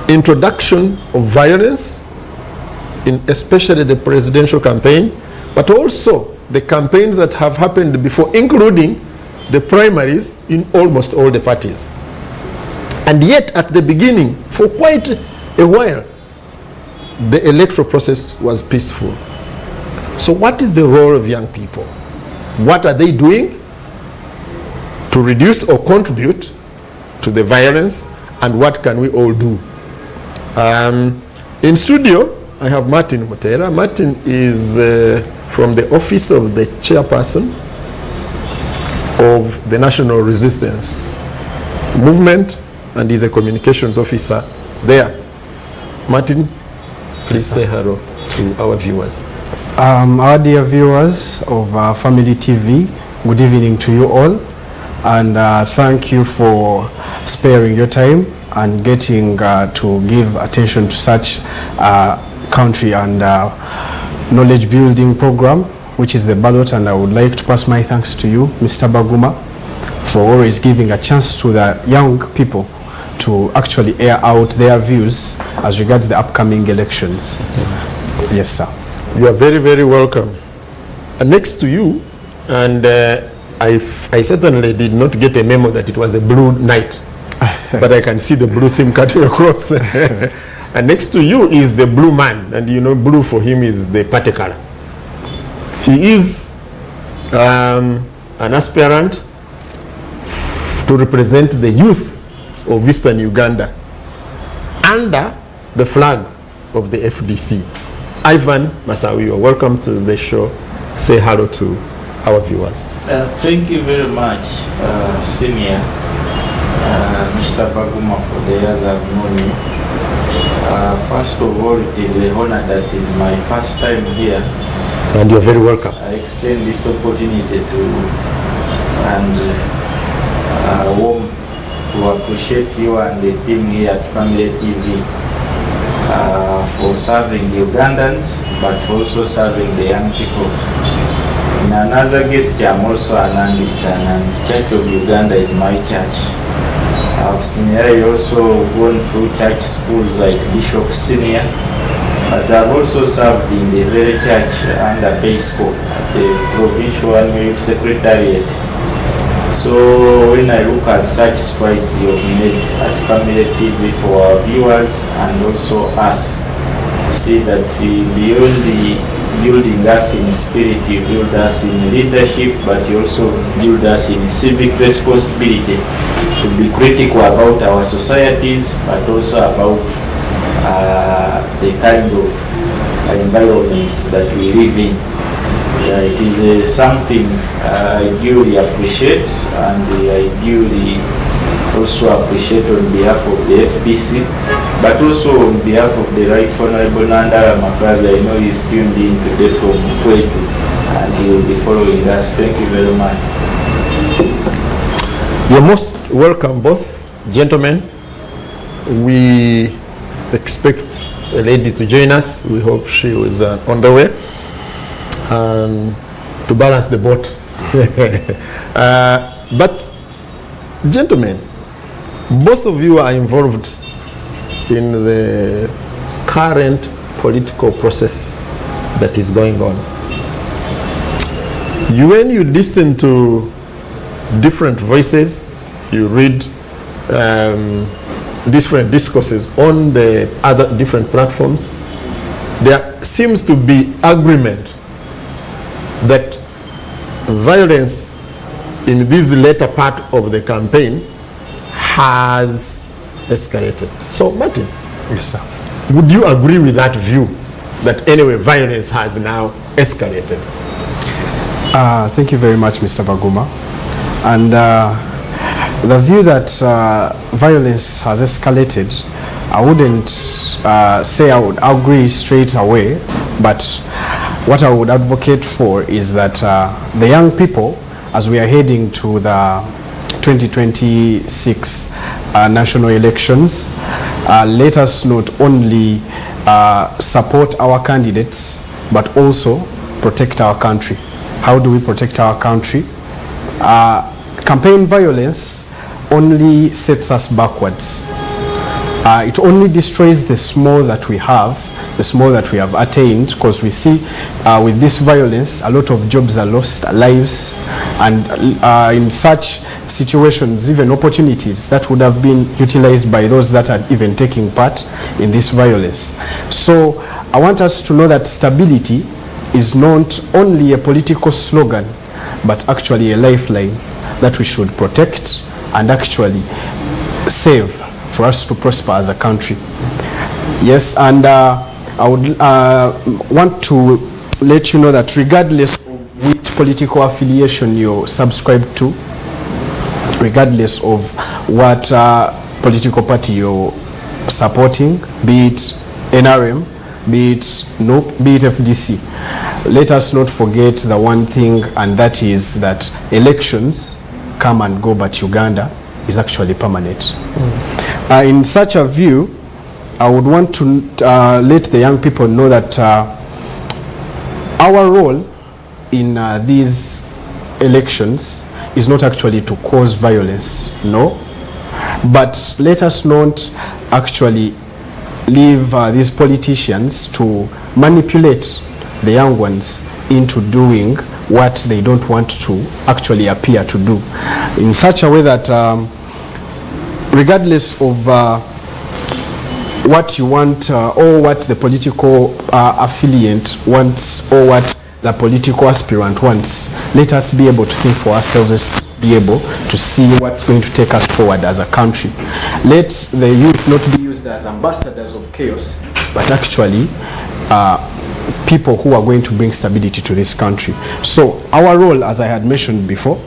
introduction of violence, in especially the presidential campaign, but also the campaigns that have happened before, including the primaries in almost all the parties. And yet, at the beginning, for quite a while, the electoral process was peaceful. So what is the role of young people? What are they doing to reduce or contribute to the violence, and what can we all do? In studio, I have Martin Mutera. Martin is from the office of the chairperson of the National Resistance Movement, and is a communications officer there. Martin, please say hello to our viewers. Our dear viewers of Family TV, good evening to you all, and thank you for sparing your time and getting to give attention to such country and knowledge building program, which is the Ballot. And I would like to pass my thanks to you, Mr. Baguma, for always giving a chance to the young people to actually air out their views as regards the upcoming elections. Yes, sir. You are very, very welcome. Next to you, and I certainly did not get a memo that it was a blue night, but I can see the blue theme cutting across. And next to you is the blue man, and you know blue for him is the party color. He is an aspirant to represent the youth of Eastern Uganda under the flag of the FDC. Ivan Masawi, welcome to the show. Say hello to our viewers. Thank you very much, Senior Mr. Baguma, for the years I've known you. First of all, it is an honor that is my first time here. And you're very welcome. I extend this opportunity to warm to appreciate you and the team here at Family TV for serving the Ugandans, but for also serving the young people. In another guest, I'm also an Anglican, and Church of Uganda is my church. I've seniorly also gone through church schools like Bishop Senior, but I've also served in the very church under BASCO, the Provincial Youth Secretariat. So when I look at such strides you've made at Family TV for our viewers and also us, to see that beyond the building us in spirit, you build us in leadership, but you also build us in civic responsibility to be critical about our societies, but also about the kind of environments that we live in. It is something I duly appreciate, and I duly also appreciate on behalf of the FBC, but also on behalf of the Right Honorable Nandara Makazi. I know he's tuned in today from Kwetu, and he will be following us. Thank you very much. You're most welcome, both gentlemen. We expect a lady to join us. We hope she was on the way to balance the boat. But gentlemen, both of you are involved in the current political process that is going on. When you listen to different voices, you read different discourses on the other different platforms, there seems to be agreement that violence in this later part of the campaign has escalated. So, Martin, yes, sir. Would you agree with that view that anyway violence has now escalated? Thank you very much, Mr. Baguma. And the view that violence has escalated, I wouldn't say I would agree straight away, but what I would advocate for is that the young people, as we are heading to the 2026 national elections, let us not only support our candidates, but also protect our country. How do we protect our country? Campaign violence only sets us backwards. It only destroys the small that we have, the small that we have attained, because we see with this violence, a lot of jobs are lost, lives, and in such situations, even opportunities that would have been utilized by those that are even taking part in this violence. So I want us to know that stability is not only a political slogan, but actually a lifeline that we should protect and actually save for us to prosper as a country. Yes, and I would want to let you know that regardless of which political affiliation you subscribe to, regardless of what political party you're supporting, be it NRM, be it NOP, be it FDC, let us not forget the one thing, and that is that elections come and go, but Uganda is actually permanent. In such a view, I would want to let the young people know that our role in these elections is not actually to cause violence, no, but let us not actually leave these politicians to manipulate the young ones into doing what they don't want to actually appear to do, in such a way that regardless of what you want or what the political affiliate wants or what the political aspirant wants, let us be able to think for ourselves, let's be able to see what's going to take us forward as a country. Let the youth not be used as ambassadors of chaos, but actually people who are going to bring stability to this country. So our role, as I had mentioned before,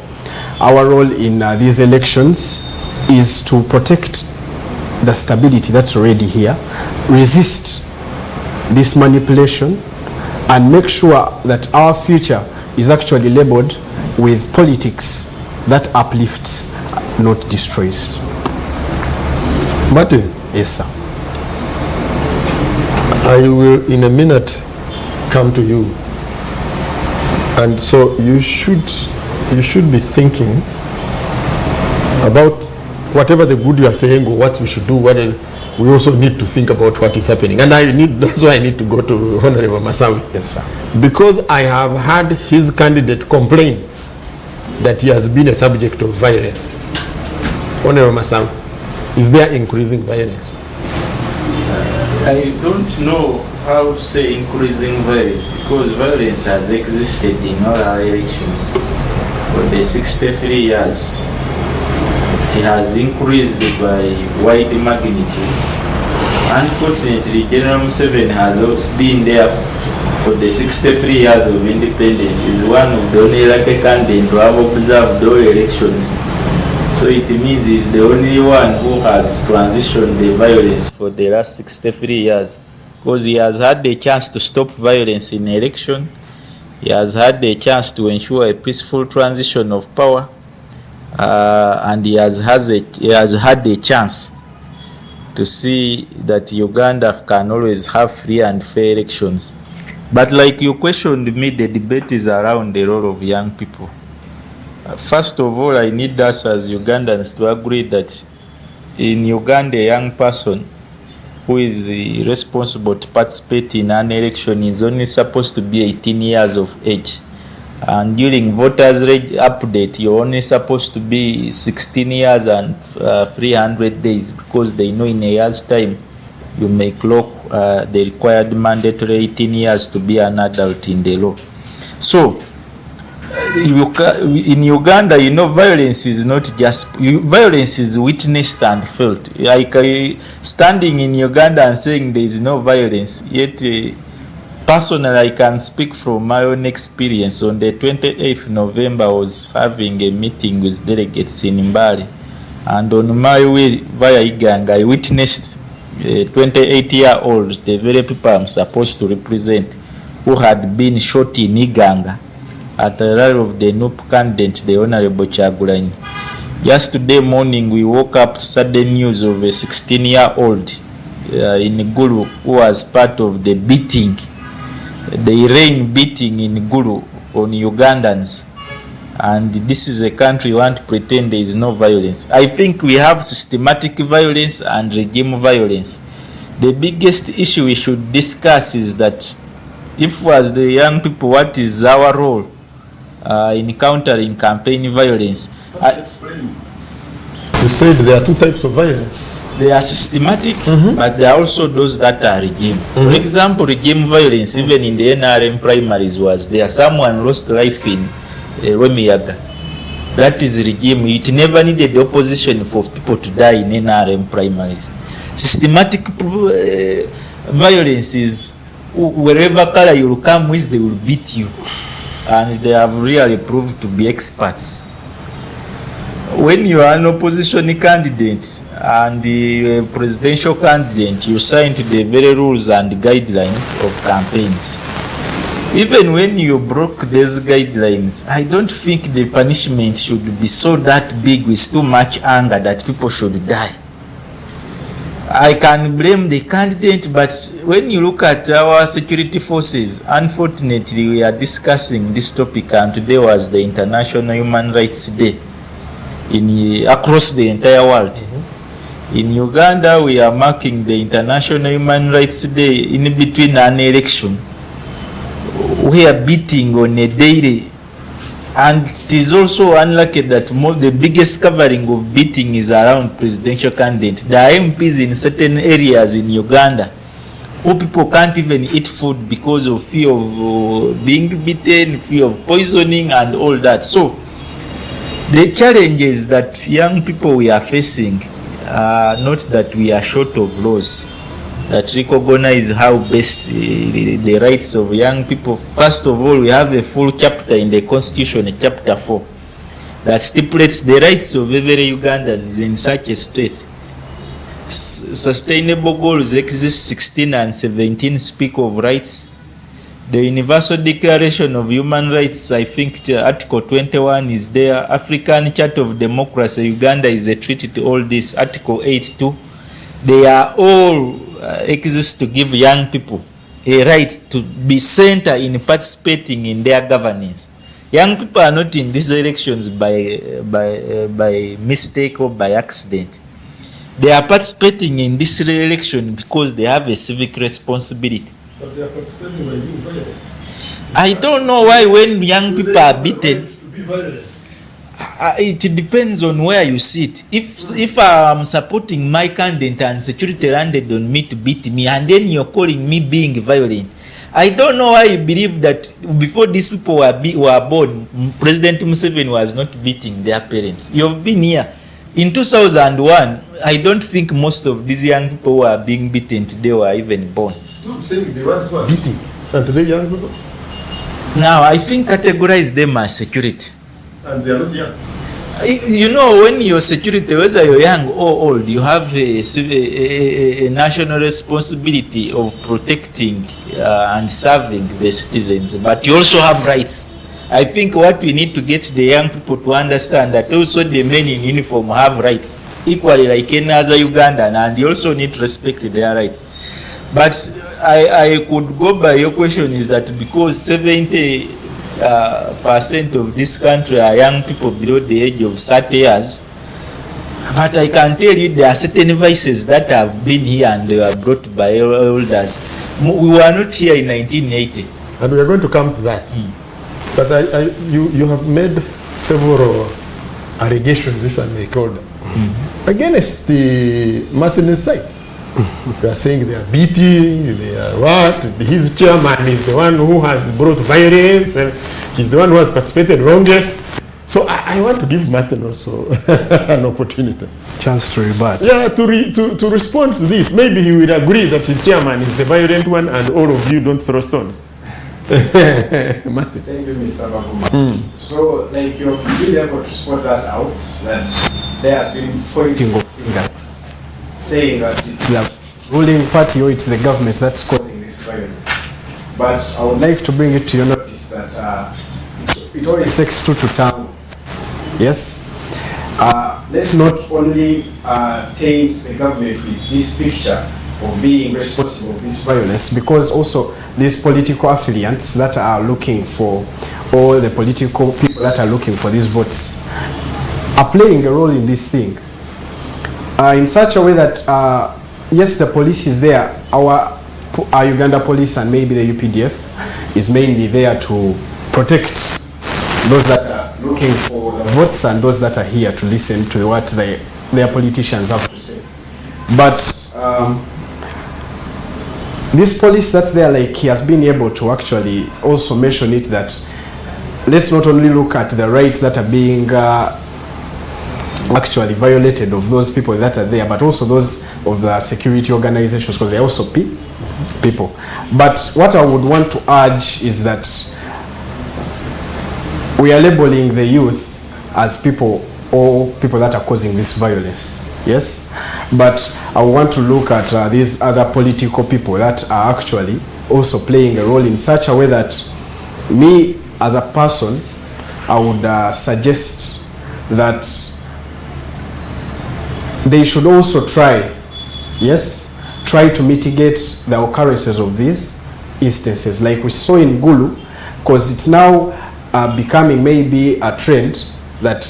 our role in these elections is to protect the stability that's already here, resist this manipulation, and make sure that our future is actually labeled with politics that uplifts, not destroys. Martin? Yes, sir. I will in a minute come to you, and so you should be thinking about whatever the good you are saying or what we should do. What we also need to think about what is happening, and that's why I need to go to Honorable Masawi. Yes, sir. Because I have had his candidate complain that he has been a subject of violence. Honorable Masawi, is there increasing violence? I don't know how to say increasing violence, because violence has existed in all our elections for the 63 years. It has increased by wide magnitudes. Unfortunately, General Museveni has also been there for the 63 years of independence. He's one of the only lucky candidates to have observed all elections. So it means he's the only one who has transitioned the violence for the last 63 years. Because he has had the chance to stop violence in election. He has had the chance to ensure a peaceful transition of power. And he has had the chance to see that Uganda can always have free and fair elections. But like you questioned me, the debate is around the role of young people. First of all, I need us as Ugandans to agree that in Uganda, a young person who is responsible to participate in an election is only supposed to be 18 years of age. And during voters' update, you're only supposed to be 16 years and 300 days, because they know in a year's time you may clock the required mandatory 18 years to be an adult in the law. So, in Uganda, you know, violence is not just, violence is witnessed and felt. Like standing in Uganda and saying there is no violence, yet personally I can speak from my own experience. On the 28th November, I was having a meeting with delegates in Mbale, and on my way via Iganga, I witnessed a 28-year-old, the very people I'm supposed to represent, who had been shot in Iganga at the rally of the NUP candidate, the Honorable Chagulanyi. Just today morning, we woke up to sudden news of a 16-year-old in Gulu who was part of the beating, the rain beating in Gulu on Ugandans. and this is a country we want to pretend there is no violence. I think we have systematic violence and regime violence. The biggest issue we should discuss is that if, as the young people, what is our role in countering campaign violence? You said there are two types of violence. They are systematic, but there are also those that are regime. For example, regime violence, even in the NRM primaries, was there. Someone lost life in Rwemiyaga. That is regime. It never needed the opposition for people to die in NRM primaries. Systematic violence is wherever color you will come with, they will beat you. And they have really proved to be experts. When you are an opposition candidate and the presidential candidate, you sign to the very rules and guidelines of campaigns. Even when you broke those guidelines, I don't think the punishment should be so that big with too much anger that people should die. I can blame the candidate, but when you look at our security forces, unfortunately we are discussing this topic, and today was the International Human Rights Day across the entire world. In Uganda, we are marking the International Human Rights Day in between an election. We are beating on a daily, and it is also unlucky that the biggest covering of beating is around presidential candidates. There are MPs in certain areas in Uganda who people can't even eat food because of fear of being beaten, fear of poisoning and all that. So the challenges that young people we are facing are not that we are short of laws that recognize how best the rights of young people. First of all, we have a full chapter in the Constitution, chapter 4, that stipulates the rights of every Ugandan in such a state. Sustainable goals exist, 16 and 17 speak of rights. The Universal Declaration of Human Rights, I think Article 21 is there. African Charter of Democracy, Uganda is a treaty to all this. Article 8 too. They are all exist to give young people a right to be center in participating in their governance. Young people are not in these elections by mistake or by accident. They are participating in this election because they have a civic responsibility. But they are participating by being violent. I don't know why when young people are beaten, To be violent. it depends on where you sit. If I'm supporting my candidate and security landed on me to beat me, and then you're calling me being violent, I don't know why you believe that before these people were born, President Museveni was not beating their parents. You've been here. In 2001, I don't think most of these young people who are being beaten today were even born. I'm saying the ones who are beating, and today young people, Now, I think categorize them as security. and they are not young. You know, when you're security, whether you're young or old, you have a national responsibility of protecting and serving the citizens, but you also have rights. I think what we need to get the young people to understand that also the men in uniform have rights, equally like any other Ugandan, and they also need to respect their rights. But I could go by your question is that because 70% of this country are young people below the age of 30 years, but I can tell you there are certain vices that have been here and they were brought by elders. We were not here in 1980. And we are going to come to that. But you have made several allegations, if I may call them, against the Martin's side. They are saying they are beating, they are what? His chairman is the one who has brought violence, and he's the one who has participated wrongest. So I want to give Martin also an opportunity. Chance to rebut. Yeah, to respond to this. Maybe he will agree that his chairman is the violent one and all of you don't throw stones. Martin. Thank you, Mr. Baguma. So, like, you're really able to spot that out, that there has been pointing of fingers, saying that It's the ruling party or it's the government that's causing this violence. But I would like to bring it to your notice that it always takes two to tango. Yes? Let's not only taint the government with this picture of being responsible for this violence, because also these political affiliates that are looking for, all the political people that are looking for these votes, are playing a role in this thing in such a way that yes, the police is there. Our Uganda police and maybe the UPDF is mainly there to protect those that are looking for the votes and those that are here to listen to what their politicians have to say. But this police that's there, like, he has been able to actually also mention it that let's not only look at the rights that are being actually violated of those people that are there, but also those of the security organizations, because they're also people. But what I would want to urge is that we are labeling the youth as people, or people that are causing this violence. Yes, but I want to look at these other political people that are actually also playing a role in such a way that me as a person, I would suggest that they should also try to mitigate the occurrences of these instances, like we saw in Gulu, because it's now becoming maybe a trend that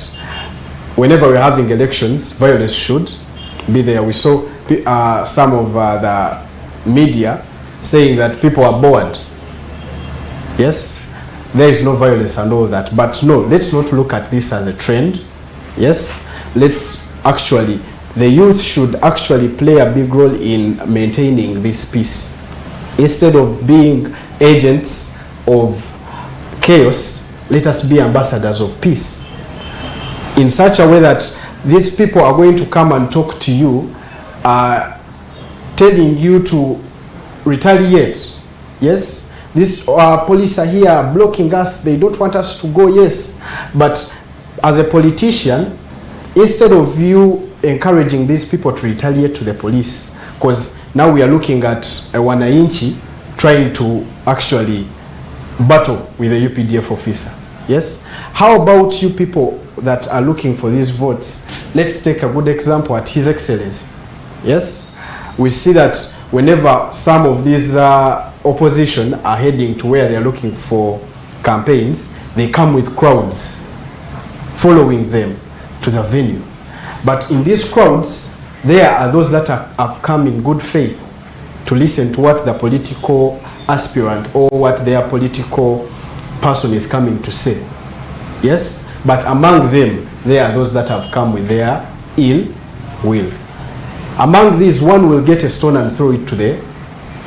whenever we're having elections, violence should be there. We saw some of the media saying that people are bored. Yes, there is no violence and all that. But no, let's not look at this as a trend. Yes, let's actually, the youth should actually play a big role in maintaining this peace. Instead of being agents of chaos, let us be ambassadors of peace. In such a way that these people are going to come and talk to you, telling you to retaliate. Yes, these police are here blocking us, they don't want us to go. Yes, but as a politician, instead of you encouraging these people to retaliate to the police, because now we are looking at a wananchi trying to actually battle with the UPDF officer. Yes, how about you people that are looking for these votes? Let's take a good example at His Excellency. Yes, we see that whenever some of these opposition are heading to where they are looking for campaigns, they come with crowds following them to the venue. But in these crowds, there are those that have come in good faith to listen to what the political aspirant or what their political person is coming to say. Yes, but among them, there are those that have come with their ill will. Among these, one will get a stone and throw it to the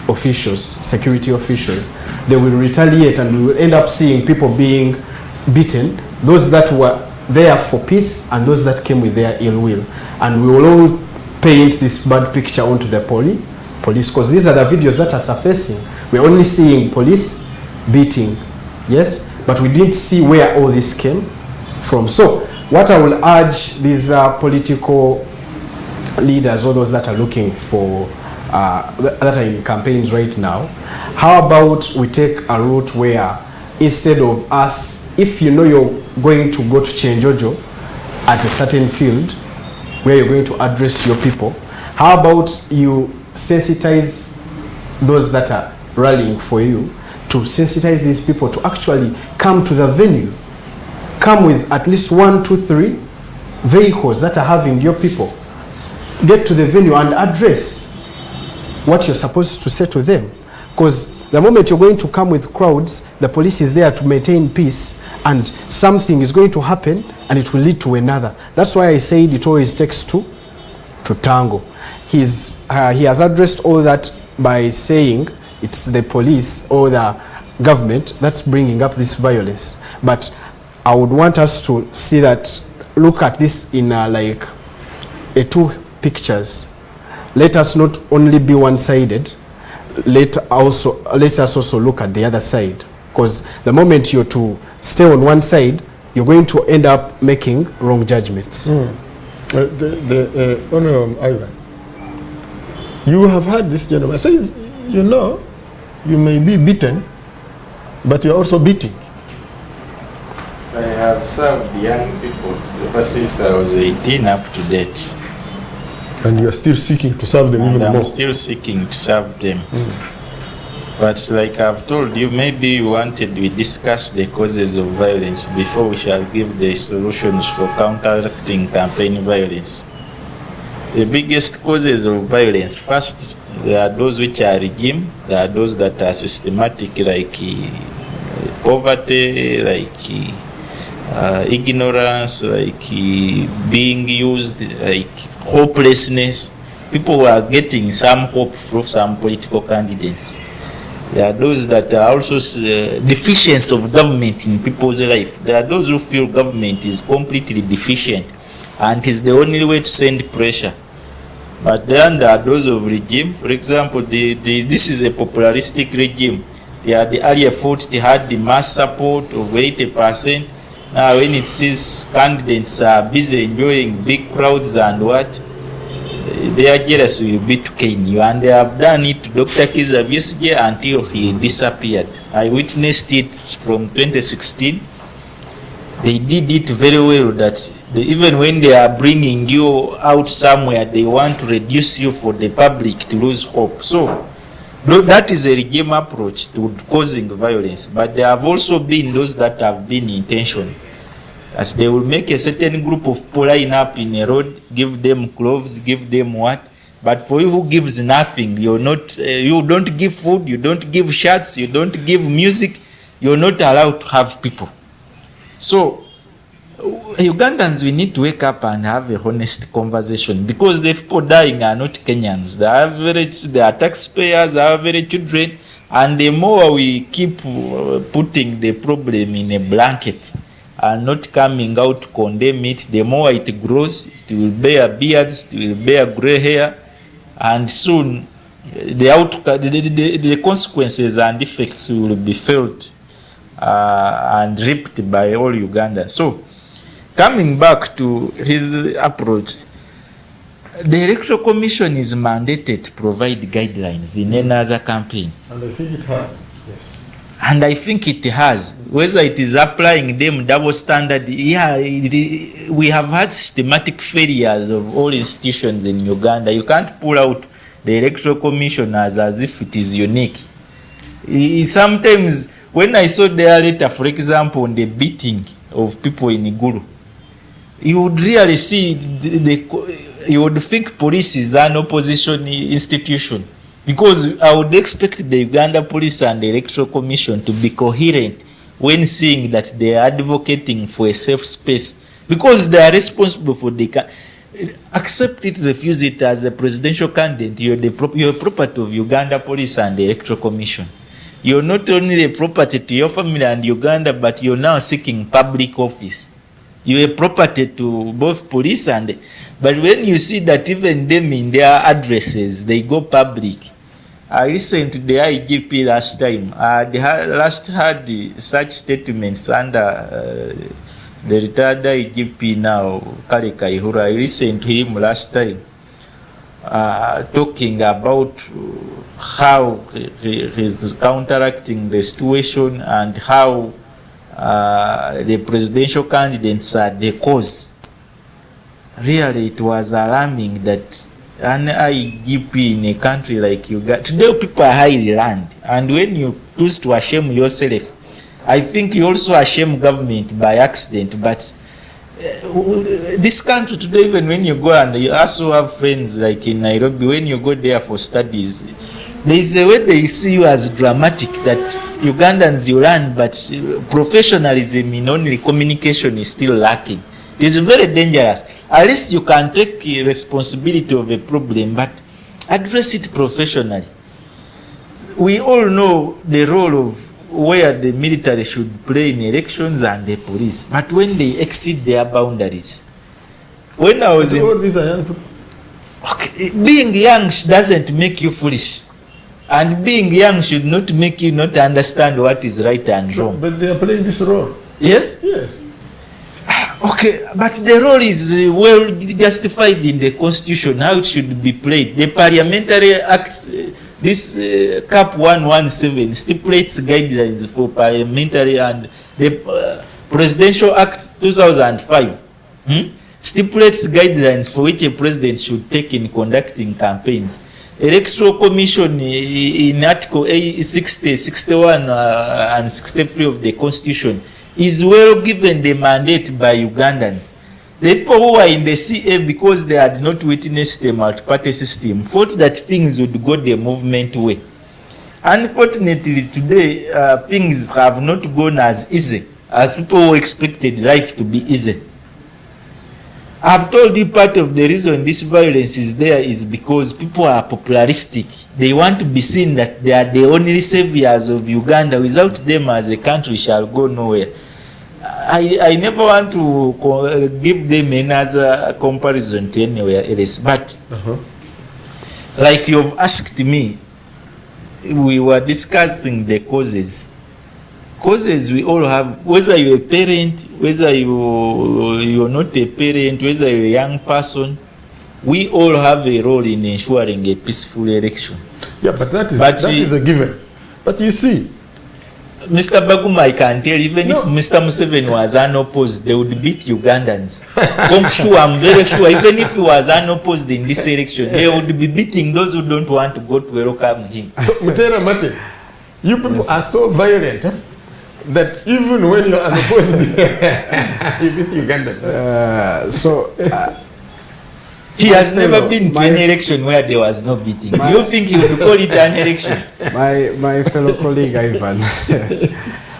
officials, security officials. They will retaliate, and we will end up seeing people being beaten, those that were there for peace and those that came with their ill will. And we will all paint this bad picture onto the police, because these are the videos that are surfacing. We're only seeing police beating, yes, but we didn't see where all this came from. So what I will urge these political leaders, or those that are looking for, that are in campaigns right now, how about we take a route where instead of us, if you know you're going to go to Chenjojo at a certain field where you're going to address your people, how about you sensitize those that are rallying for you, to sensitize these people to actually come to the venue, come with at least 1, 2, 3 vehicles that are having your people, get to the venue and address what you're supposed to say to them. Because the moment you're going to come with crowds, the police is there to maintain peace, and something is going to happen and it will lead to another. That's why I said it always takes two to tango. He has addressed all that by saying it's the police or the government that's bringing up this violence. But I would want us to see that, look at this in like a two pictures. Let us not only be one-sided, let us also look at the other side, because the moment you're to stay on one side, you're going to end up making wrong judgments. The Honorable Aidah, you have heard this gentleman says, you know, you may be beaten, but you're also beating. I have served young people ever since I was 18 up to date. And you are still seeking to serve them And even I'm more. still seeking to serve them. But like I've told you, maybe you wanted we discuss the causes of violence before we shall give the solutions for counteracting campaign violence. The biggest causes of violence, first, there are those which are regime, there are those that are systematic, like poverty, like ignorance, like being used, like hopelessness. People who are getting some hope through some political candidates. There are those that are also deficiency of government in people's life. There are those who feel government is completely deficient and is the only way to send pressure. But then there are those of regime. For example, this is a popularistic regime. They are the earlier fought, they had the mass support of 80%. Now when it sees candidates are busy enjoying big crowds and what, their jealousy will be to cane you. And they have done it to Dr. Kizza Besigye until he disappeared. I witnessed it from 2016. They did it very well that even when they are bringing you out somewhere, they want to reduce you for the public to lose hope. So that is a regime approach to causing violence. But there have also been those that have been intentional. That they will make a certain group of people line up in a road, give them clothes, give them what. But for you who gives nothing, you're not, you don't give food, you don't give shirts, you don't give music, you're not allowed to have people. So, Ugandans, we need to wake up and have a honest conversation because the people dying are not Kenyans. They are average, they are taxpayers, they are average children, and the more we keep putting the problem in a blanket and not coming out to condemn it, the more it grows, it will bear beards, it will bear gray hair, and soon the consequences and effects will be felt and reaped by all Ugandans. So, coming back to his approach, the Electoral Commission is mandated to provide guidelines in any other campaign. And I think it has, yes. And I think it has. Whether it is applying them double standard, yeah, we have had systematic failures of all institutions in Uganda. You can't pull out the Electoral Commission as if it is unique. Sometimes, when I saw their letter, for example, on the beating of people in Igulu, you would really see, you would think police is an opposition institution. Because I would expect the Uganda Police and the Electoral Commission to be coherent when seeing that they are advocating for a safe space. Because they are responsible for the... Accept it, refuse it as a presidential candidate, you're a property of Uganda Police and the Electoral Commission. You're not only a property to your family and Uganda, but you're now seeking public office. You're a property to both police and... But when you see that even them in their addresses, they go public. I listened to the IGP last time. They last had such statements under the retired IGP now, Kale Kaihura. I listened to him last time talking about how he's counteracting the situation and how the presidential candidates are the cause. Really, it was alarming that an IGP in a country like Uganda, today people are highly learned, and when you choose to ashame yourself, I think you also ashame government by accident. But this country today, even when you go and you also have friends like in Nairobi, when you go there for studies, there is a way they see you as dramatic that Ugandans you learn, but professionalism in only communication is still lacking. It's very dangerous. At least you can take responsibility of a problem, but address it professionally. We all know the role of where the military should play in elections and the police, but when they exceed their boundaries. When I was in... All these are young people. Okay, being young doesn't make you foolish. And being young should not make you not understand what is right and wrong. But they are playing this role. Yes? Yes. Okay, but the role is well justified in the Constitution, how it should be played. The Parliamentary Act, this Cap 117 stipulates guidelines for parliamentary, and the Presidential Act 2005 stipulates guidelines for which a president should take in conducting campaigns. Electoral Commission in Article 60, 61 and 63 of the Constitution is well given the mandate by Ugandans. The people who were in the CA, because they had not witnessed the multi-party system, thought that things would go the movement way. Unfortunately, today, things have not gone as easy as people expected life to be easy. I've told you part of the reason this violence is there is because people are popularistic. They want to be seen that they are the only saviors of Uganda. Without them, as a country shall go nowhere. I never want to give them another comparison to anywhere else, but like you've asked me, we were discussing the causes. Causes we all have, whether you're a parent, whether you're not a parent, whether you're a young person, we all have a role in ensuring a peaceful election. Yeah, but that is a given. But you see, Mr. Baguma, I can tell, even if Mr. Museveni was unopposed, they would beat Ugandans. I'm very sure, even if he was unopposed in this election, they would be beating those who don't want to go to welcome him. So, Mutera Martin, you people are so violent that even when you're unopposed, you beat Ugandans. He has never been to an election where there was no beating. Do you think he would call it an election? My fellow colleague Ivan.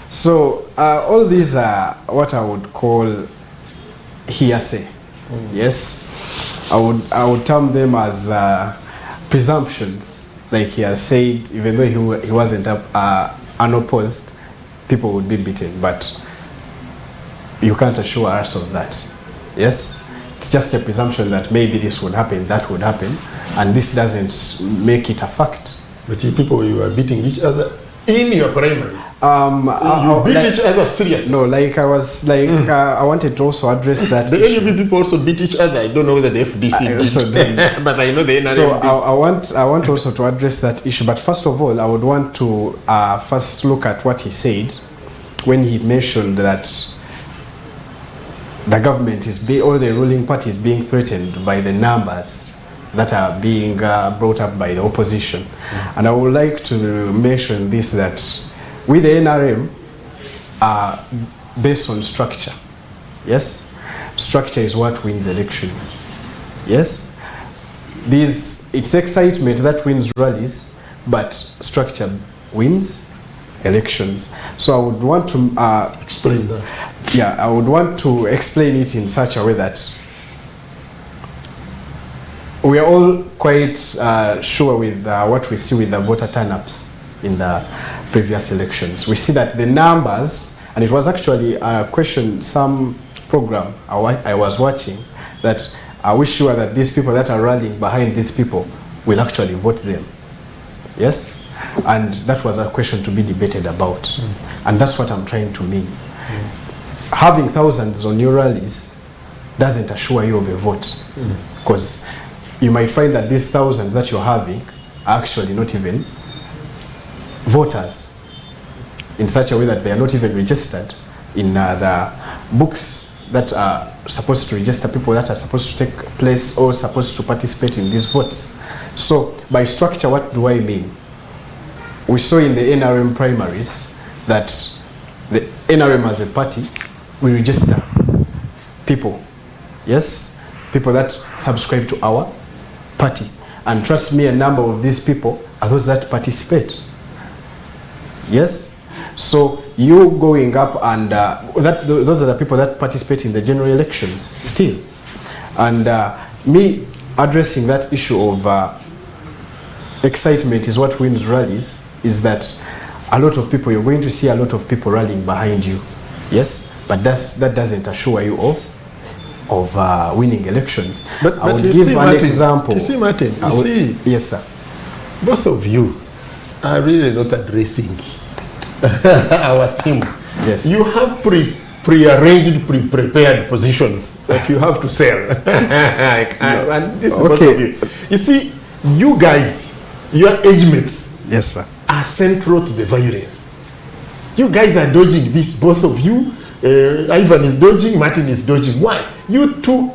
So all these are what I would call hearsay. Yes, I would term them as presumptions. Like he has said, even though he wasn't unopposed, people would be beaten, but you can't assure us of that. Yes. It's just a presumption that maybe this would happen, that would happen, and this doesn't make it a fact. But you people, you are beating each other in your primary. You beat each other seriously. No, like I was like I wanted to also address that. The issue. NUP people also beat each other. I don't know whether the FDC did, but I know the NRM. So I want also to address that issue. But first of all, I would want to first look at what he said when he mentioned that the government or the ruling party is being threatened by the numbers that are being brought up by the opposition. And I would like to mention this, that with the NRM are based on structure. Yes? Structure is what wins elections. Yes? It's excitement that wins rallies, but structure wins elections. So I would want to explain that. Yeah, I would want to explain it in such a way that we are all quite sure with what we see with the voter turn-ups in the previous elections. We see that the numbers, and it was actually a question, some program I was watching, that are we sure that these people that are rallying behind these people will actually vote them? Yes? And that was a question to be debated about. And that's what I'm trying to mean. Having thousands on your rallies doesn't assure you of a vote, because you might find that these thousands that you're having are actually not even voters, in such a way that they are not even registered in the books that are supposed to register people that are supposed to take place or supposed to participate in these votes. So by structure, what do I mean? We saw in the NRM primaries that the NRM as a party, we register people, yes, people that subscribe to our party. And trust me, a number of these people are those that participate. Yes? So you going up and those are the people that participate in the general elections still. And me addressing that issue of excitement is what wins rallies, is that a lot of people, you're going to see a lot of people rallying behind you. Yes? But that doesn't assure you of winning elections. But I would you give see, an Martin, example. You see, Martin, Yes, sir. Both of you are really not addressing our theme. Yes. You have pre-arranged, prepared positions that you have to sell. And this is both of you. You see, you guys, your age mates, Yes, sir. are central to the violence. You guys are dodging this, both of you, Ivan is dodging, Martin is dodging. Why? You two,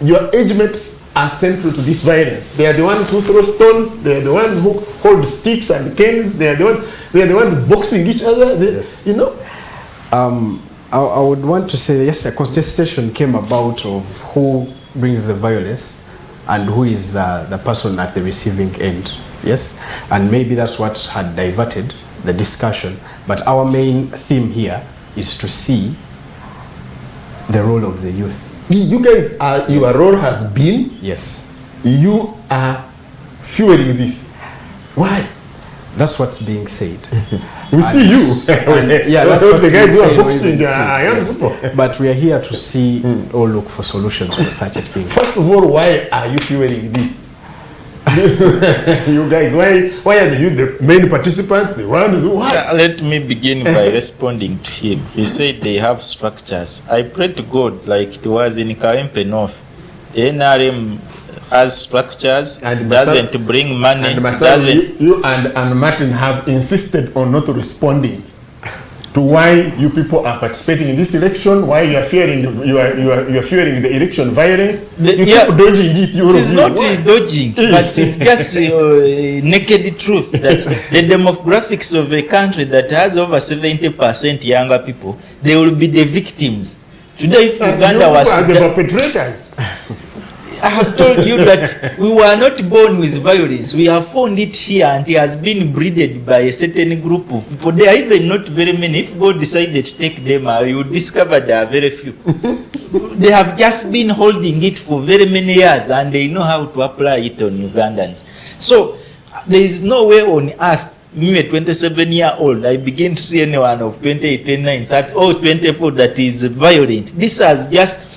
your age mates are central to this violence. They are the ones who throw stones. They are the ones who hold sticks and canes. They are the ones boxing each other. Yes. You know. I would want to say, yes, a contestation came about of who brings the violence and who is the person at the receiving end. Yes, and maybe that's what had diverted the discussion. But our main theme here is to see the role of the youth. You guys are, your role has been, yes, you are fueling this. Why? That's what's being said. We see you. Yeah, that's what's the guys who are being boxing said, young people. But we are here to see or look for solutions for such a thing. First of all, why are you fueling this? You guys, why are you the main participants, the ones who Yeah, let me begin by responding to him. He said they have structures. I pray to God, like it was in Kawempe North. The NRM has structures, And doesn't bring money, and Masawi, doesn't. you and Martin have insisted on not responding to why you people are participating in this election, why you are fearing the election violence. You Yeah, keep dodging it. it is not dodging, but it's just naked truth that the demographics of a country that has over 70% younger people, they will be the victims. Today, if Uganda was the perpetrators. I have told you that we were not born with violence. We have found it here, and it has been breeded by a certain group of people. There are even not very many. If God decided to take them, you would discover there are very few. They have just been holding it for very many years, and they know how to apply it on Ugandans. So there is no way on earth, me a 27-year-old, I begin to see anyone of 28, 29, 30, or 24 that is violent. This has just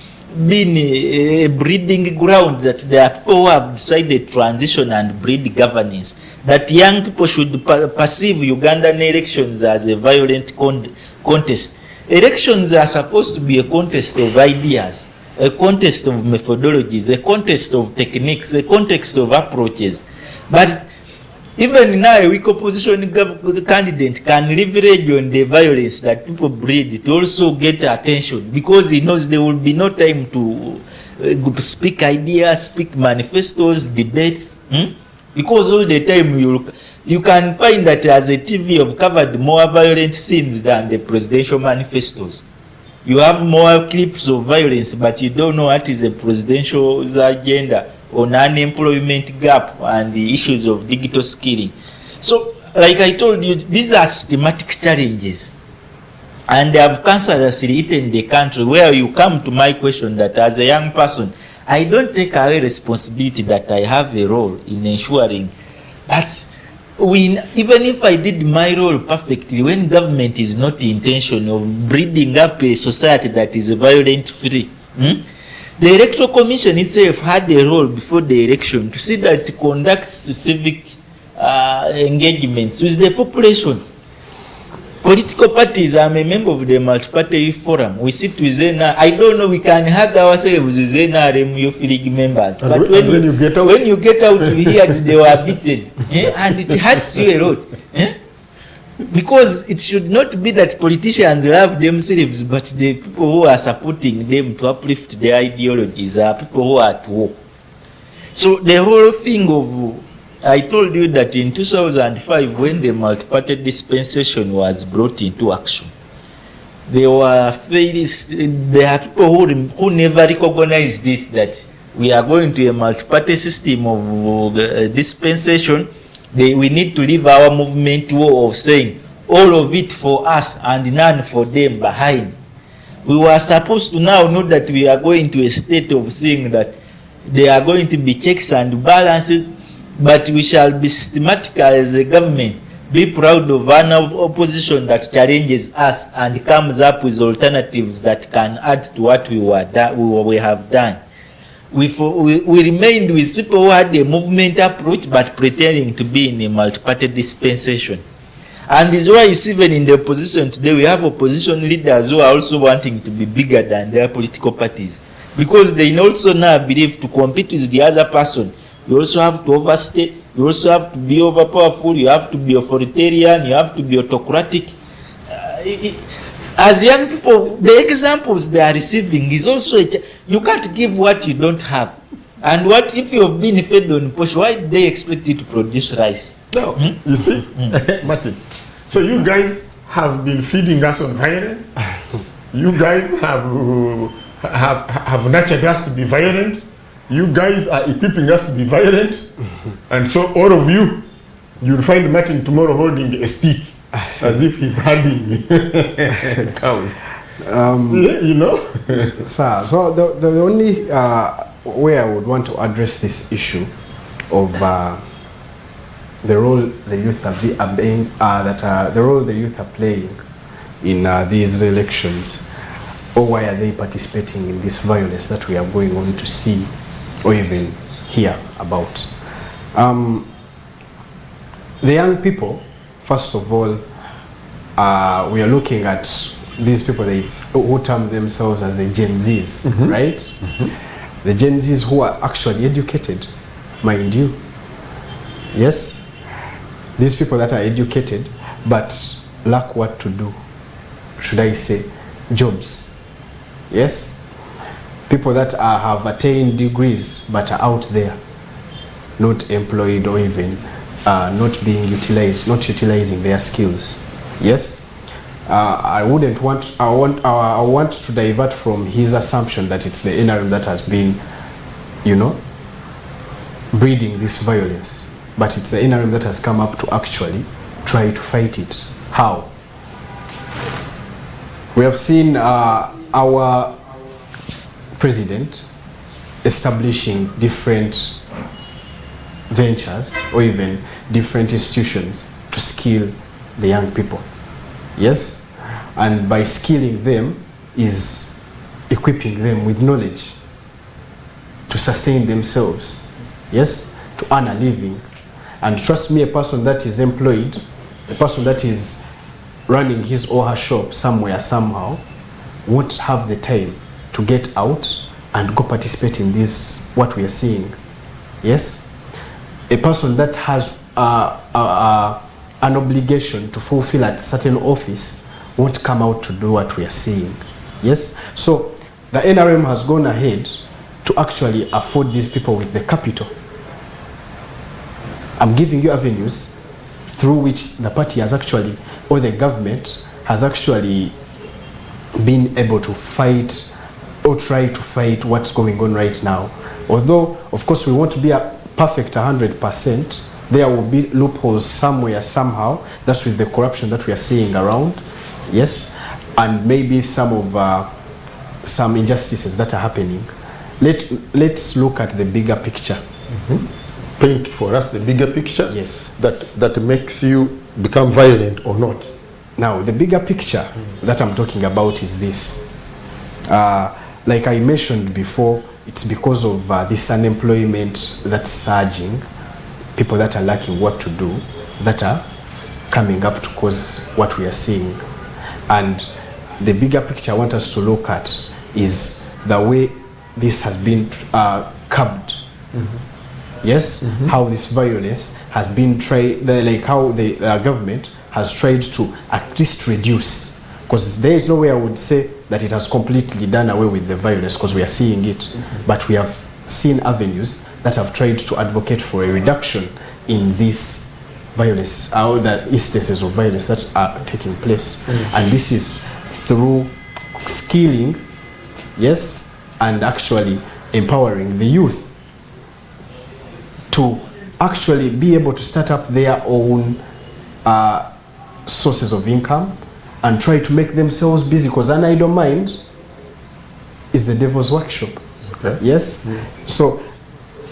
been a breeding ground that there are people who have decided to transition and breed governance. That young people should perceive Ugandan elections as a violent contest. Elections are supposed to be a contest of ideas, a contest of methodologies, a contest of techniques, a contest of approaches. But even now, a weak opposition candidate can leverage on the violence that people breed to also get attention, because he knows there will be no time to speak ideas, speak manifestos, debates. Because all the time you can find that as a TV you've covered more violent scenes than the presidential manifestos. You have more clips of violence, but you don't know what is the presidential's agenda on unemployment gap and the issues of digital skilling. So, like I told you, these are systematic challenges, and they have cancerously eaten the country, where you come to my question that as a young person, I don't take away responsibility that I have a role in ensuring that even if I did my role perfectly, when government is not the intention of breeding up a society that is violent free, the Electoral Commission itself had a role before the election to see that it conducts civic engagements with the population. Political parties, I'm a member of the multi-party forum. We sit with NRM. I don't know, we can hug ourselves with NRM youth league members. And but when you get out, we hear that they were beaten. And it hurts you a lot. Because it should not be that politicians love themselves, but the people who are supporting them to uplift their ideologies are people who are at war. So the whole thing of, I told you that in 2005, when the multi-party dispensation was brought into action, there are people who never recognized it, that we are going to a multi-party system of dispensation. We need to leave our movement war of saying all of it for us and none for them behind. We were supposed to now know that we are going to a state of seeing that there are going to be checks and balances, but we shall be systematic as a government, be proud of an opposition that challenges us and comes up with alternatives that can add to what we have done. We remained with people who had a movement approach but pretending to be in a multi-party dispensation. And this is why it's even in the opposition today, we have opposition leaders who are also wanting to be bigger than their political parties. Because they also now believe to compete with the other person, you also have to overstay, you also have to be overpowerful, you have to be authoritarian, you have to be autocratic. as young people, the examples they are receiving is also, you can't give what you don't have. And what if you have been fed on posh, why do they expect you to produce rice? No, you see, Martin, so you guys have been feeding us on violence. You guys have nurtured us to be violent. You guys are equipping us to be violent. And so all of you, you'll find Martin tomorrow holding a stick as if he's handing cows. You know? Sir, so the only way I would want to address this issue of the role the youth are the role the youth are playing in these elections, or why are they participating in this violence that we are going on to see or even hear about. The young people, first of all, we are looking at these people who term themselves as the Gen Zs, right? The Gen Zs who are actually educated, mind you. Yes? These people that are educated but lack what to do. Should I say jobs? Yes? People that have attained degrees but are out there, not employed or even not being utilized, not utilizing their skills. Yes? I want to divert from his assumption that it's the NRM that has been, you know, breeding this violence. But it's the NRM that has come up to actually try to fight it. How? We have seen our president establishing different ventures or even different institutions to skill the young people. Yes? And by skilling them is equipping them with knowledge to sustain themselves. Yes? To earn a living. And trust me, a person that is employed, a person that is running his or her shop somewhere, somehow, won't have the time to get out and go participate in this, what we are seeing. Yes? A person that has an obligation to fulfill at certain office won't come out to do what we are seeing. Yes? So the NRM has gone ahead to actually afford these people with the capital. I'm giving you avenues through which the party has actually, or the government has actually been able to fight or try to fight what's going on right now. Although, of course, we won't be a perfect 100%, there will be loopholes somewhere, somehow. That's with the corruption that we are seeing around, yes, and maybe some injustices that are happening. Let's look at the bigger picture. Paint for us the bigger picture. Yes. That makes you become violent or not. Now, the bigger picture that I'm talking about is this. Like I mentioned before, it's because of this unemployment that's surging, people that are lacking what to do, that are coming up to cause what we are seeing. And the bigger picture I want us to look at is the way this has been curbed. Yes? How this violence has been tried, like how the government has tried to at least reduce. Because there is no way I would say that it has completely done away with the violence, because we are seeing it. But we have seen avenues that have tried to advocate for a reduction in this violence, or the instances of violence that are taking place. And this is through skilling, yes, and actually empowering the youth to actually be able to start up their own sources of income and try to make themselves busy, because an idle mind is the devil's workshop. Okay. Yes? So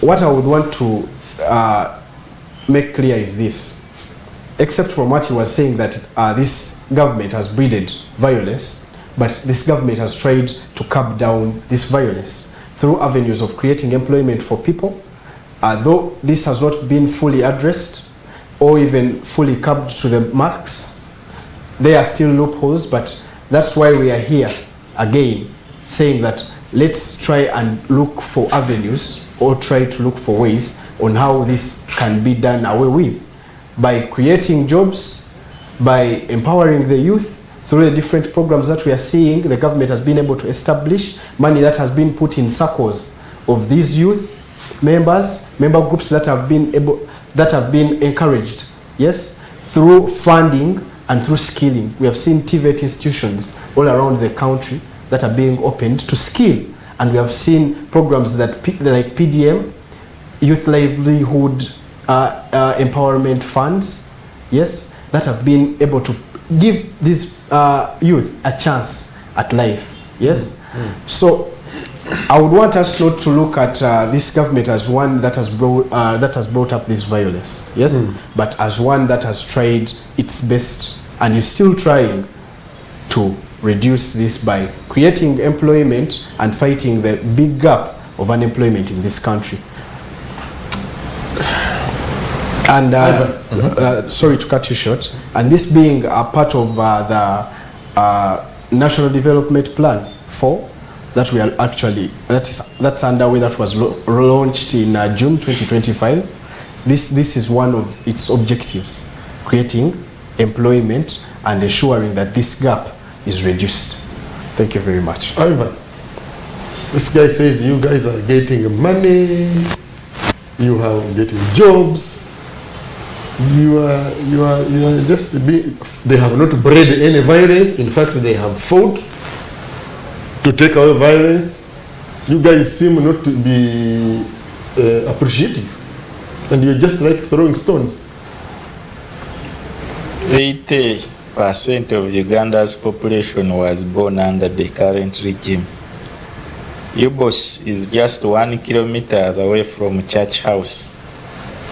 what I would want to make clear is this. Except from what he was saying, that this government has breeded violence, but this government has tried to curb down this violence through avenues of creating employment for people. Though this has not been fully addressed or even fully curbed to the max, there are still loopholes, but that's why we are here again saying that let's try and look for avenues, or try to look for ways on how this can be done away with, by creating jobs, by empowering the youth through the different programs that we are seeing, the government has been able to establish, money that has been put in circles of these youth member groups that have been encouraged, yes, through funding and through skilling. We have seen TVET institutions all around the country that are being opened to skill, and we have seen programs that like PDM, Youth Livelihood Empowerment Funds, yes, that have been able to give these youth a chance at life, yes. So I would want us not to look at this government as one that has brought up this violence, yes, but as one that has tried its best and is still trying to reduce this by creating employment and fighting the big gap of unemployment in this country. And sorry to cut you short, and this being a part of the National Development Plan 4 that we are actually, that's underway, that was launched in June 2025. This is one of its objectives, creating employment and ensuring that this gap is reduced. Thank you very much. Ivan, this guy says you guys are getting money, you are getting jobs, you are just they have not bred any violence. In fact, they have fought to take away violence. You guys seem not to be appreciative, and you're just like throwing stones. 80% of Uganda's population was born under the current regime. Ubos is just 1 kilometer away from Church House.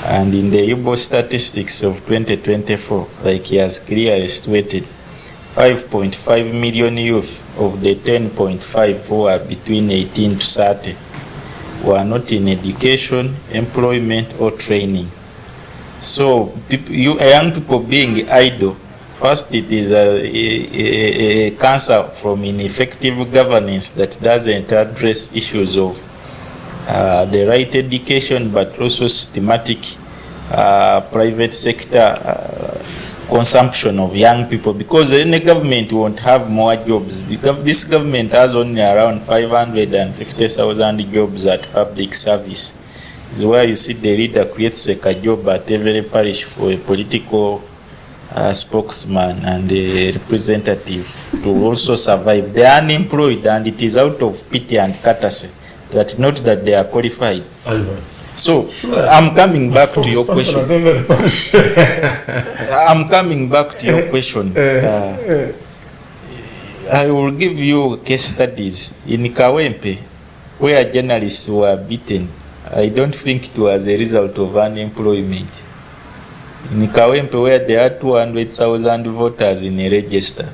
And in the Ubos statistics of 2024, like he has clearly stated, 5.5 million youth of the 10.5 who are between 18 to 30 were not in education, employment, or training. So young people being idle, first it is a cancer from ineffective governance that doesn't address issues of the right education, but also systematic private sector consumption of young people, because any government won't have more jobs, because this government has only around 550,000 jobs at public service. Is where you see the leader creates a job at every parish for a political spokesman and a representative to also survive. They are unemployed, and it is out of pity and courtesy that not that they are qualified. So I'm coming back to your question. I'm coming back to your question. I will give you case studies in Kawempe, where journalists were beaten. I don't think it was a result of unemployment. In Kawempe, where there are 200,000 voters in a register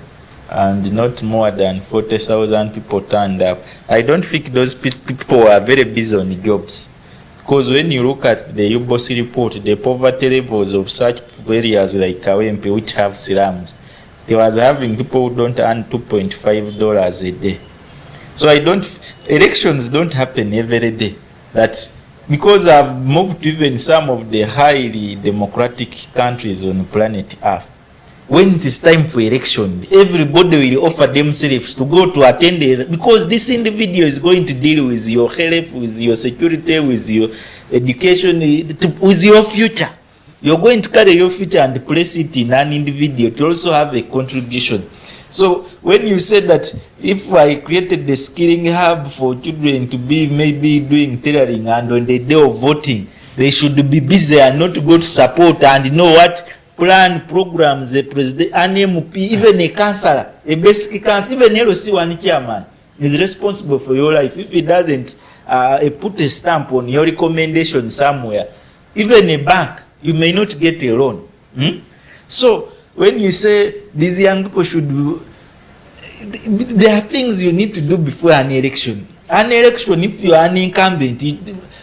and not more than 40,000 people turned up, I don't think those people are very busy on jobs. Because when you look at the UBOS report, the poverty levels of such areas like Kawempe, which have slums, they was having people who don't earn $2.5 a day. So elections don't happen every day. That because I've moved to even some of the highly democratic countries on planet Earth, when it is time for election, everybody will offer themselves to go to attend it, because this individual is going to deal with your health, with your security, with your education, with your future. You're going to carry your future and place it in an individual to also have a contribution. So when you said that if I created the skilling hub for children to be maybe doing tailoring, and on the day of voting, they should be busy and not go to support and you know what, plan programs, the president, an MP, even a councillor, a basic councillor, even LC1 chairman is responsible for your life. If he doesn't put a stamp on your recommendation somewhere, even a bank, you may not get a loan. So when you say these young people should do, there are things you need to do before an election. An election, if you are an incumbent,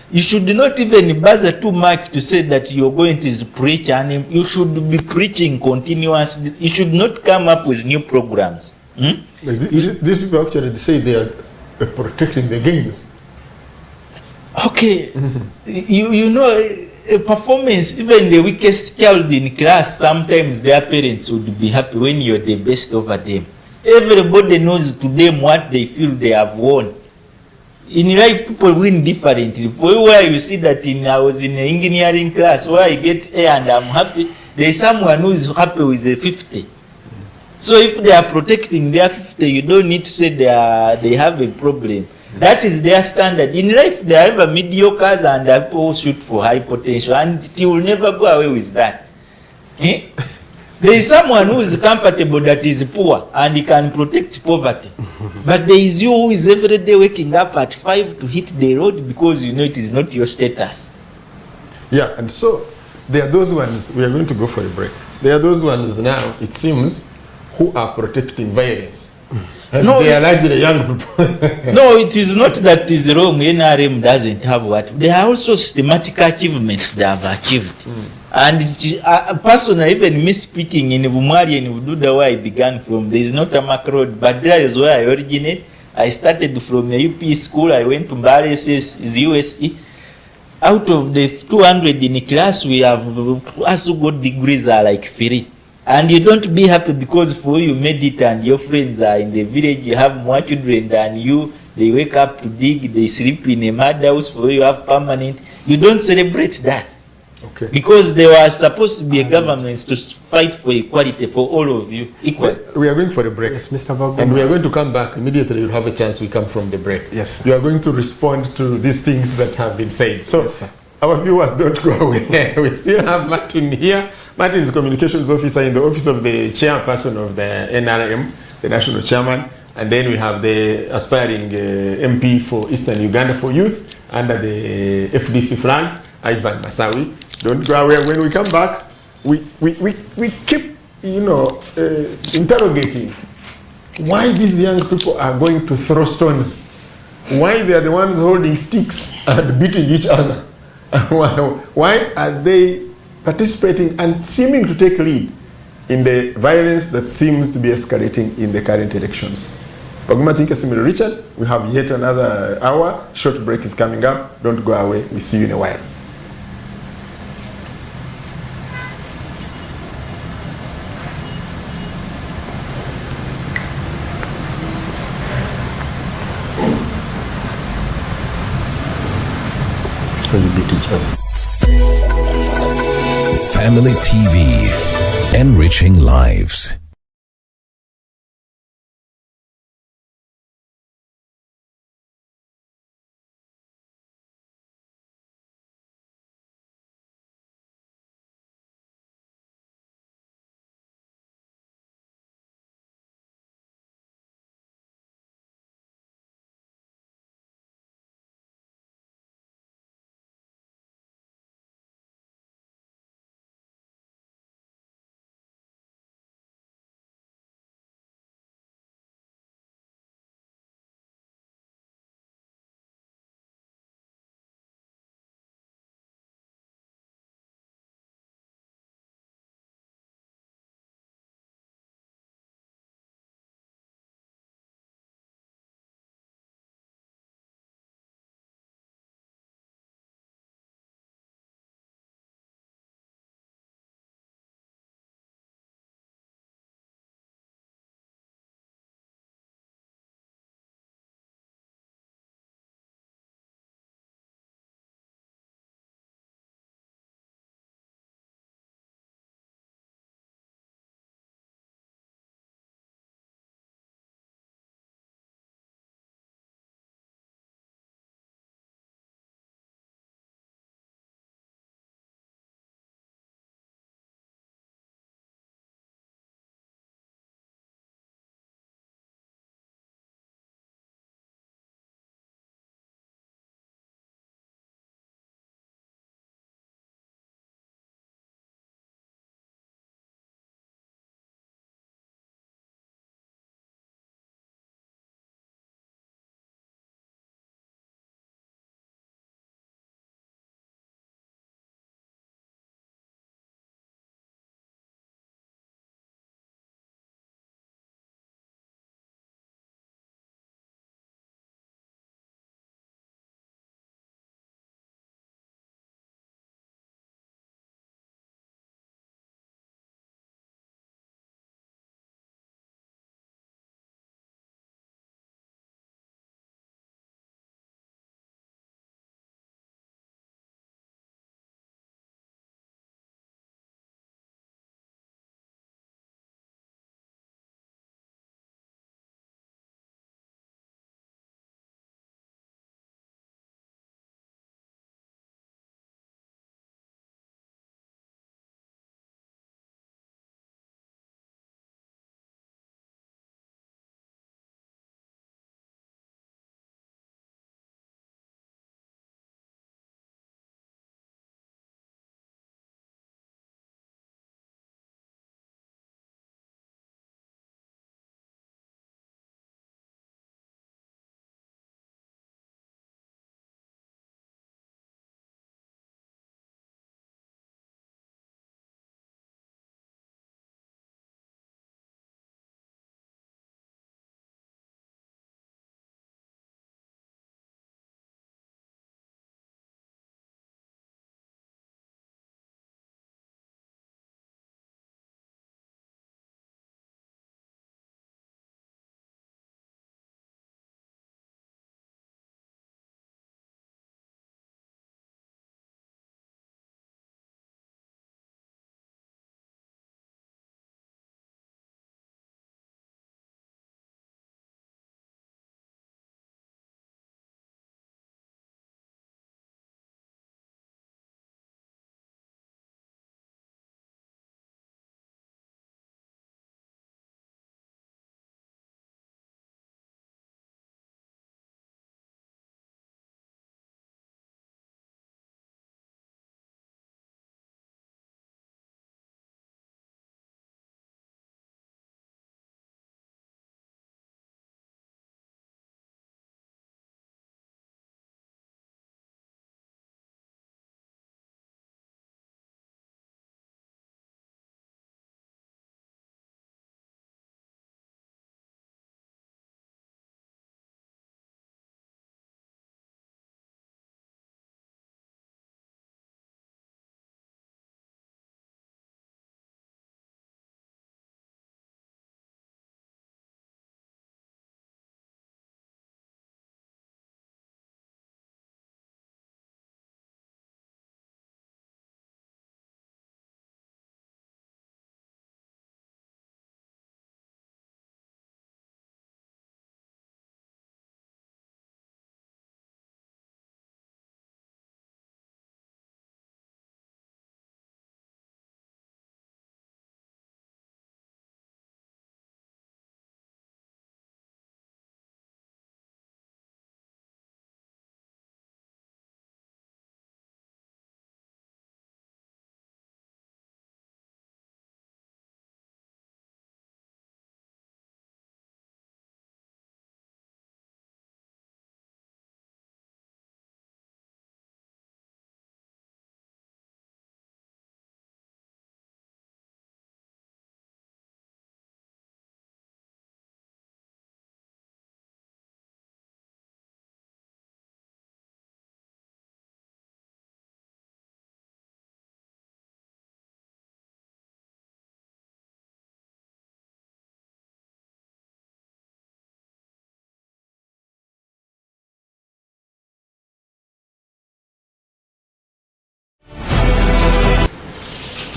you should not even bother too much to say that you're going to preach, and you should be preaching continuously. You should not come up with new programs. These people actually say they are protecting the gains. Okay, you know, a performance, even the weakest child in class, sometimes their parents would be happy when you're the best over them. Everybody knows to them what they feel they have won. In life, people win differently. For you, where you see that I was in an engineering class where I get A and I'm happy, there is someone who is happy with a 50. So if they are protecting their 50, you don't need to say they have a problem. That is their standard. In life, they are ever mediocres and people shoot for high potential, and it will never go away with that. Eh? There is someone who is comfortable that is poor and he can protect poverty. But there is you who is every day waking up at 5 to hit the road because you know it is not your status. Yeah, and so there are those ones, we are going to go for a break. There are those ones now, it seems, who are protecting violence. And No, they are largely young people. No, it is not that it is wrong. NRM doesn't have what. There are also systematic achievements they have achieved. And personally, even me speaking in Bumari and Ududa, where I began from, there is not a Mac road, but there is where I originate. I started from a UP school. I went to Berer, is USE. Out of the 200 in the class, we have us who got degrees are like 3. And you don't be happy because for you made it and your friends are in the village, you have more children than you, they wake up to dig, they sleep in a mud house, for you have permanent. You don't celebrate that. Okay. Because there was supposed to be a government to fight for equality for all of you equal. Well, we are going for a break. Yes, Mr. Baguma. And we are going to come back immediately. You'll have a chance. We come from the break. Yes. You are going to respond to these things that have been said. So, Yes, sir. our viewers, don't go away. We still have Martin here. Martin is communications officer in the office of the chairperson of the NRM, the national chairman. And then we have the aspiring MP for Eastern Uganda for Youth under the FDC flag, Ivan Masawi. Don't go away. When we come back, we keep, interrogating why these young people are going to throw stones, why they are the ones holding sticks and beating each other, why are they participating and seeming to take lead in the violence that seems to be escalating in the current elections. Baguma, thank you, Simil Richard. We have yet another hour. Short break is coming up. Don't go away. We'll see you in a while. Family TV, enriching lives.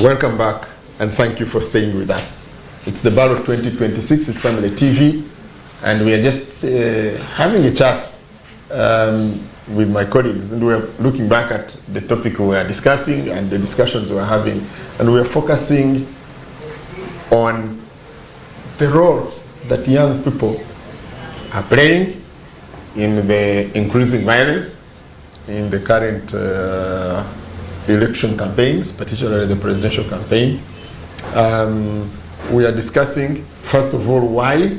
Welcome back, and thank you for staying with us. It's the Ballot 2026, it's Family TV, and we are just having a chat with my colleagues, and we're looking back at the topic we were discussing and the discussions we were having, and we're focusing on the role that young people are playing in the increasing violence in the current election campaigns, particularly the presidential campaign. We are discussing, first of all, why,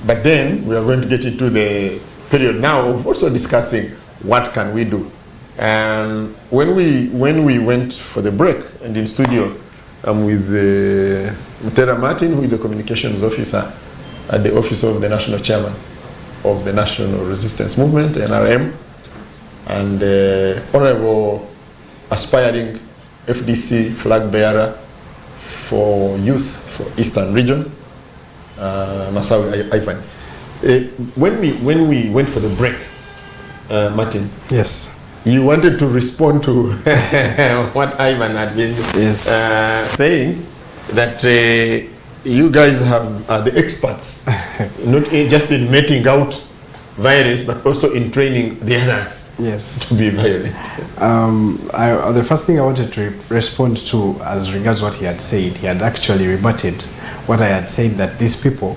but then we are going to get into the period now of also discussing what can we do. When we went for the break, and in studio, I'm with Mutera Martin, who is a communications officer at the office of the national chairman of the National Resistance Movement, NRM, and honorable aspiring FDC flag bearer for youth for Eastern Region, Masawi Aidah. When we went for the break, Martin. Yes. You wanted to respond to what Ivan had been saying, that you guys are the experts, not just in meting out violence, but also in training the others to be violent. The first thing I wanted to respond to, as regards what he had said, he had actually rebutted what I had said, that these people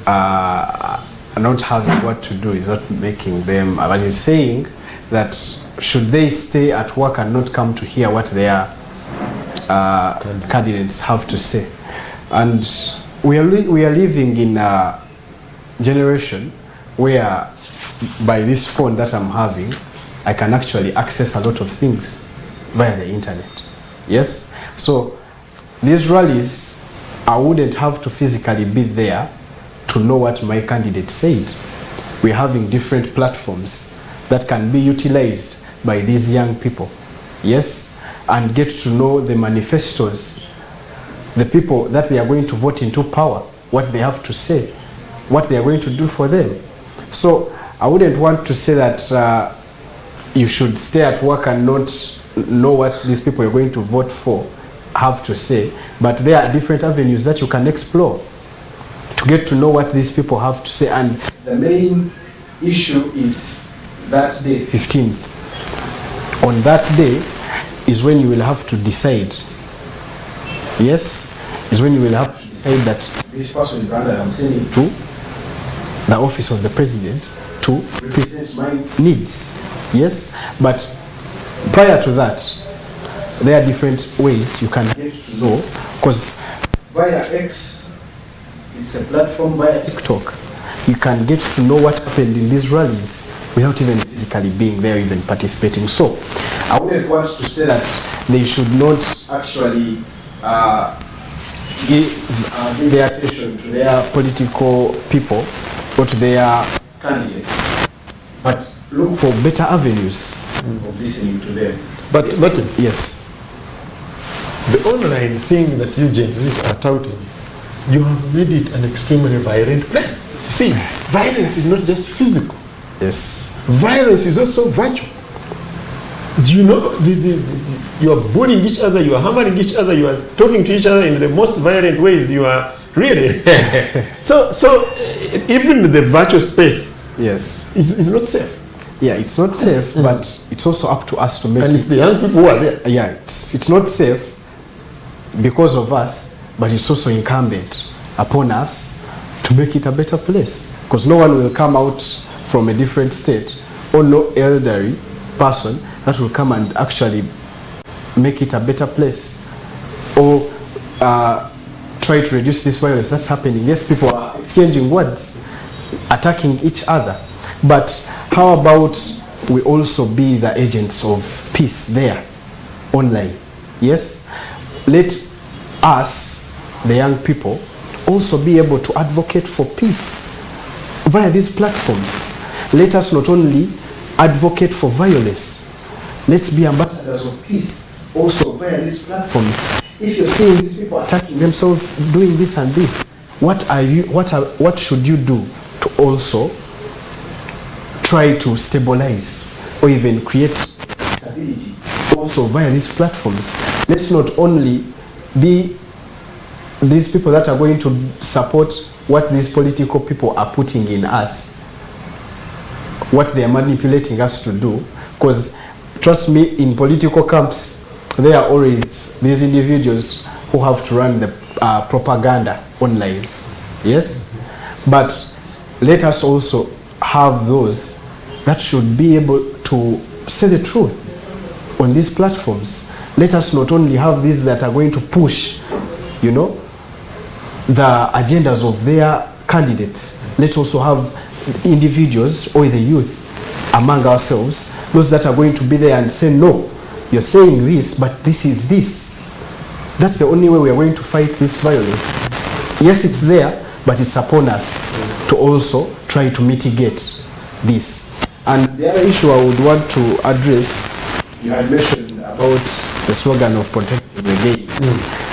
are not having what to do, is not making them, but he's saying that should they stay at work and not come to hear what their candidates have to say. And we are living in a generation where by this phone that I'm having, I can actually access a lot of things via the internet. Yes? So these rallies, I wouldn't have to physically be there to know what my candidate said. We're having different platforms that can be utilized by these young people, yes, and get to know the manifestos, the people that they are going to vote into power, what they have to say, what they are going to do for them. So I wouldn't want to say that you should stay at work and not know what these people you're going to vote for have to say, but there are different avenues that you can explore to get to know what these people have to say. And the main issue is that day, 15th. On that day is when you will have to decide. Yes? Is when you will have to decide that this person is under, I'm sending to the office of the president to represent my needs. Yes? But prior to that, there are different ways you can get to know, because via X, it's a platform, via TikTok, you can get to know what happened in these rallies without even physically being there, even participating. So I wouldn't want to say that they should not actually give their attention to their political people or to their candidates, but look for better avenues of listening to them. But yes, the online thing that you Gen Zs are touting, you have made it an extremely violent place. See, violence is not just physical. yes, Violence is also virtual. Do you know, you are bullying each other, you are hammering each other, you are talking to each other in the most violent ways. You are really so even the virtual space, yes, is not safe. Yeah, it's not safe, but it's also up to us to make And it. it's the young people who are there. Yeah, it's not safe because of us, but it's also incumbent upon us to make it a better place, because no one will come out from a different state, or no elderly person that will come and actually make it a better place, or try to reduce this violence that's happening. Yes, people are exchanging words, attacking each other, but how about we also be the agents of peace there, online? Yes, let us, the young people, also be able to advocate for peace via these platforms. Let us not only advocate for violence, let's be ambassadors of peace also via these platforms. If you're seeing these people attacking themselves, doing this and this, what should you do to also try to stabilize or even create stability or also via these platforms. Let's not only be these people that are going to support what these political people are putting in us, what they are manipulating us to do, because trust me, in political camps, there are always these individuals who have to run the propaganda online. Yes? But let us also have those that should be able to say the truth on these platforms. Let us not only have these that are going to push, you know, the agendas of their candidates. Let's also have individuals or the youth among ourselves, those that are going to be there and say, no, you're saying this, but this is this. That's the only way we are going to fight this violence. Yes, it's there, but it's upon us to also try to mitigate this. And the other issue I would want to address, you had mentioned about the slogan of protecting the gains.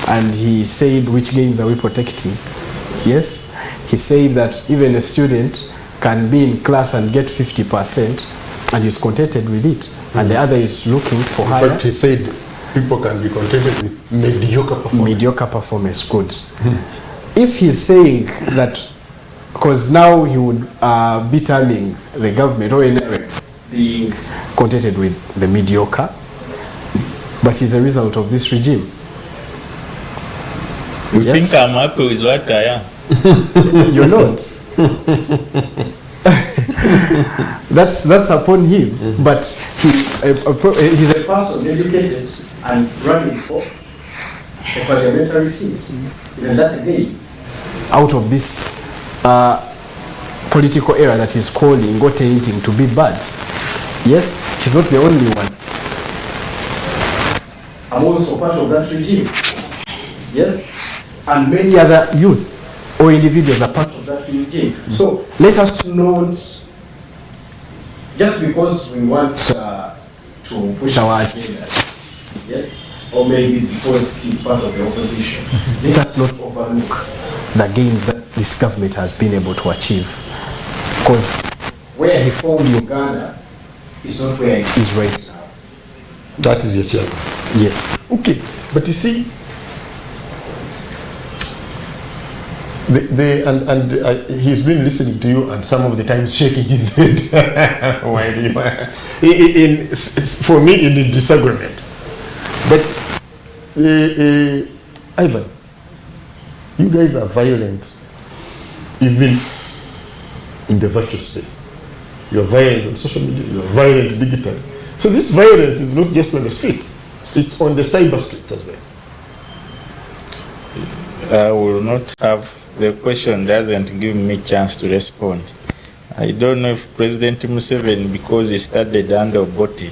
And he said, which gains are we protecting? Yes, he said that even a student can be in class and get 50% and is contented with it, and the other is looking for higher. But he said people can be contented with mediocre performance. Mediocre performance, good. If he's saying that, because now he would be terming the government or NRM being contented with the mediocre, but he's a result of this regime. You think I'm happy with what I am? You're not. That's upon him. But he's a person educated and running for a parliamentary seat. Isn't that a gain? Out of this political era that he's calling or tainting to be bad. Yes, he's not the only one. I'm also part of that regime. Yes, and many other youth or individuals are part of that regime. So let us not, just because we want to push our agenda, yes, or maybe because he's part of the opposition, let us not overlook the gains that this government has been able to achieve. Because where he formed Uganda is not where it is right now. That is your chairman. Yes. Okay, but you see, he's been listening to you and some of the times shaking his head while you are for me in a disagreement. But Ivan, you guys are violent even in the virtual space. You're violent on social media, you're violent digitally. So this violence is not just on the streets, it's on the cyber streets as well. I will not have, the question doesn't give me a chance to respond. I don't know if President Museveni, because he started under Obote,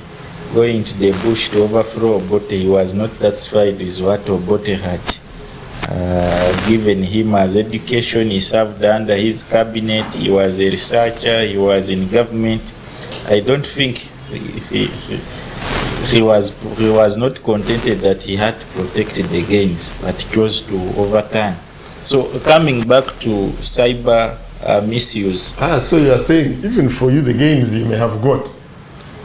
going to the bush to overthrow Obote, he was not satisfied with what Obote had given him as education. He served under his cabinet, he was a researcher, he was in government. I don't think he was not contented that he had to protect the gains, but chose to overturn. So coming back to cyber misuse. So you are saying even for you the gains you may have got,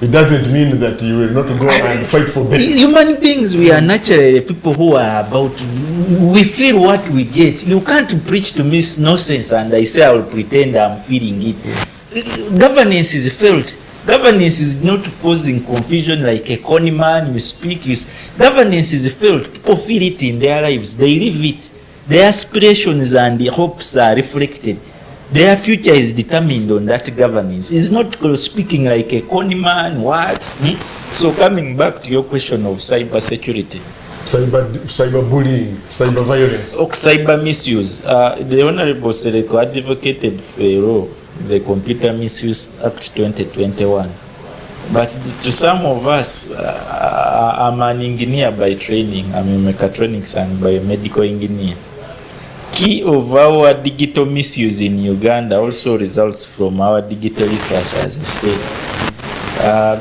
it doesn't mean that you will not go and fight for better. Human beings, we are naturally people who are about, we feel what we get. You can't preach to me nonsense and I say I will pretend I'm feeling it. Governance is felt. Governance is not causing confusion like a corny man, you speak. Governance is felt. People feel it in their lives. They live it. Their aspirations and their hopes are reflected. Their future is determined on that governance. It's not speaking like a corny man, what? So coming back to your question of cyber security. Cyber bullying, cyber violence. Cyber misuse. The Honorable Sereko advocated for a law, the Computer Misuse Act 2021. But to some of us, I'm an engineer by training. I'm a mechatronics and biomedical engineer. Key of our digital misuse in Uganda also results from our digital literacy as a state.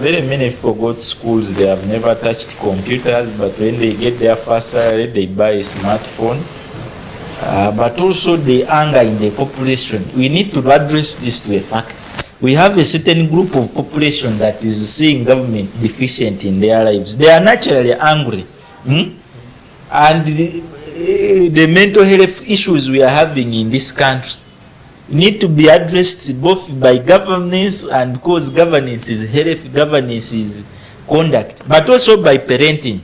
Very many people go to schools, they have never touched computers, but when they get their first salary, they buy a smartphone. But also the anger in the population. We need to address this to a fact. we have a certain group of population that is seeing government deficient in their lives. They are naturally angry. And the mental health issues we are having in this country need to be addressed both by governance, and because governance is health, governance is conduct, but also by parenting.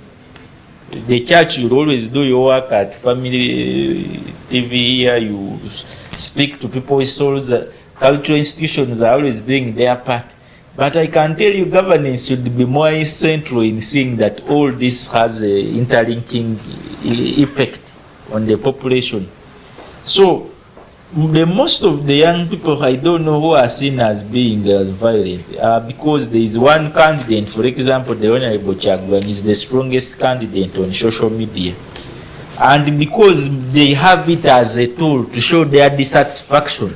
The church, you always do your work at family TV here, you speak to people's souls. Cultural institutions are always doing their part. But I can tell you governance should be more central in seeing that all this has a interlinking effect on the population. So the most of the young people, I don't know, who are seen as being violent, because there is one candidate, for example, the Honorable Chagwan is the strongest candidate on social media. And because they have it as a tool to show their dissatisfaction,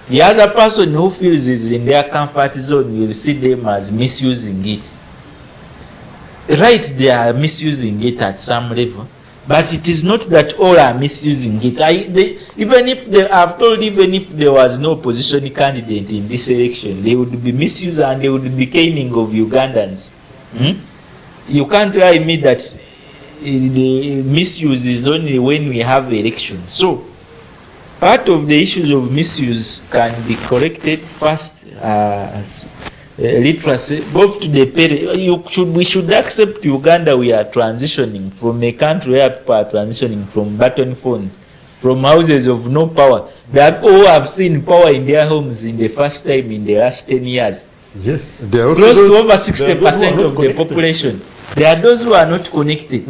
the other person who feels is in their comfort zone will see them as misusing it. Right, they are misusing it at some level, but it is not that all are misusing it. Even if there was no opposition candidate in this election, they would be misused and they would be caning of Ugandans. You can't tell me that the misuse is only when we have elections. So part of the issues of misuse can be corrected first, literacy, both to the parents. We should accept Uganda. We are transitioning from a country where people are transitioning from button phones, from houses of no power. There are people who have seen power in their homes in the first time in the last 10 years. Yes, they are also close to over 60% of the population. There are those who are not connected.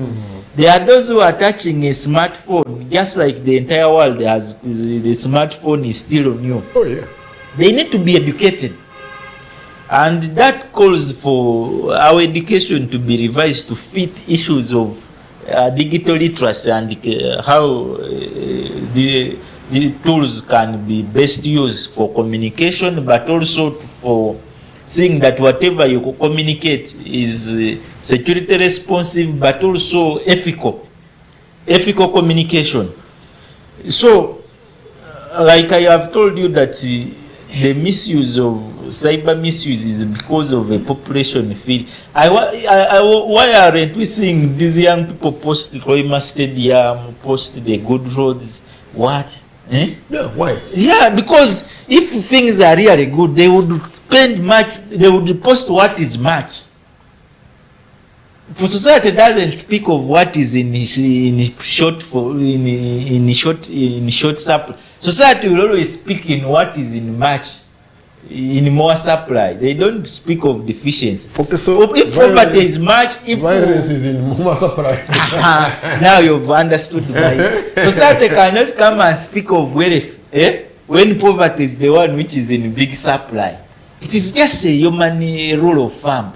There are those who are touching a smartphone, just like the entire world has. The smartphone is still on you. Oh yeah. They need to be educated, and that calls for our education to be revised to fit issues of digital literacy and how the tools can be best used for communication, but also for seeing that whatever you communicate is security responsive, but also ethical communication. So, like I have told you that the misuse of cyber misuse is because of a population field. Why aren't we seeing these young people post the Koima Stadium, post the good roads? What? Yeah, why? Yeah, because if things are really good, they would spend much, they would post what is much. For society doesn't speak of what is in short supply. Society will always speak in what is in much, in more supply. They don't speak of deficiency. Okay, so if poverty is much, if violence is in more supply. Now you've understood my. Society cannot come and speak of wealth, when poverty is the one which is in big supply. It is just a human rule of thumb.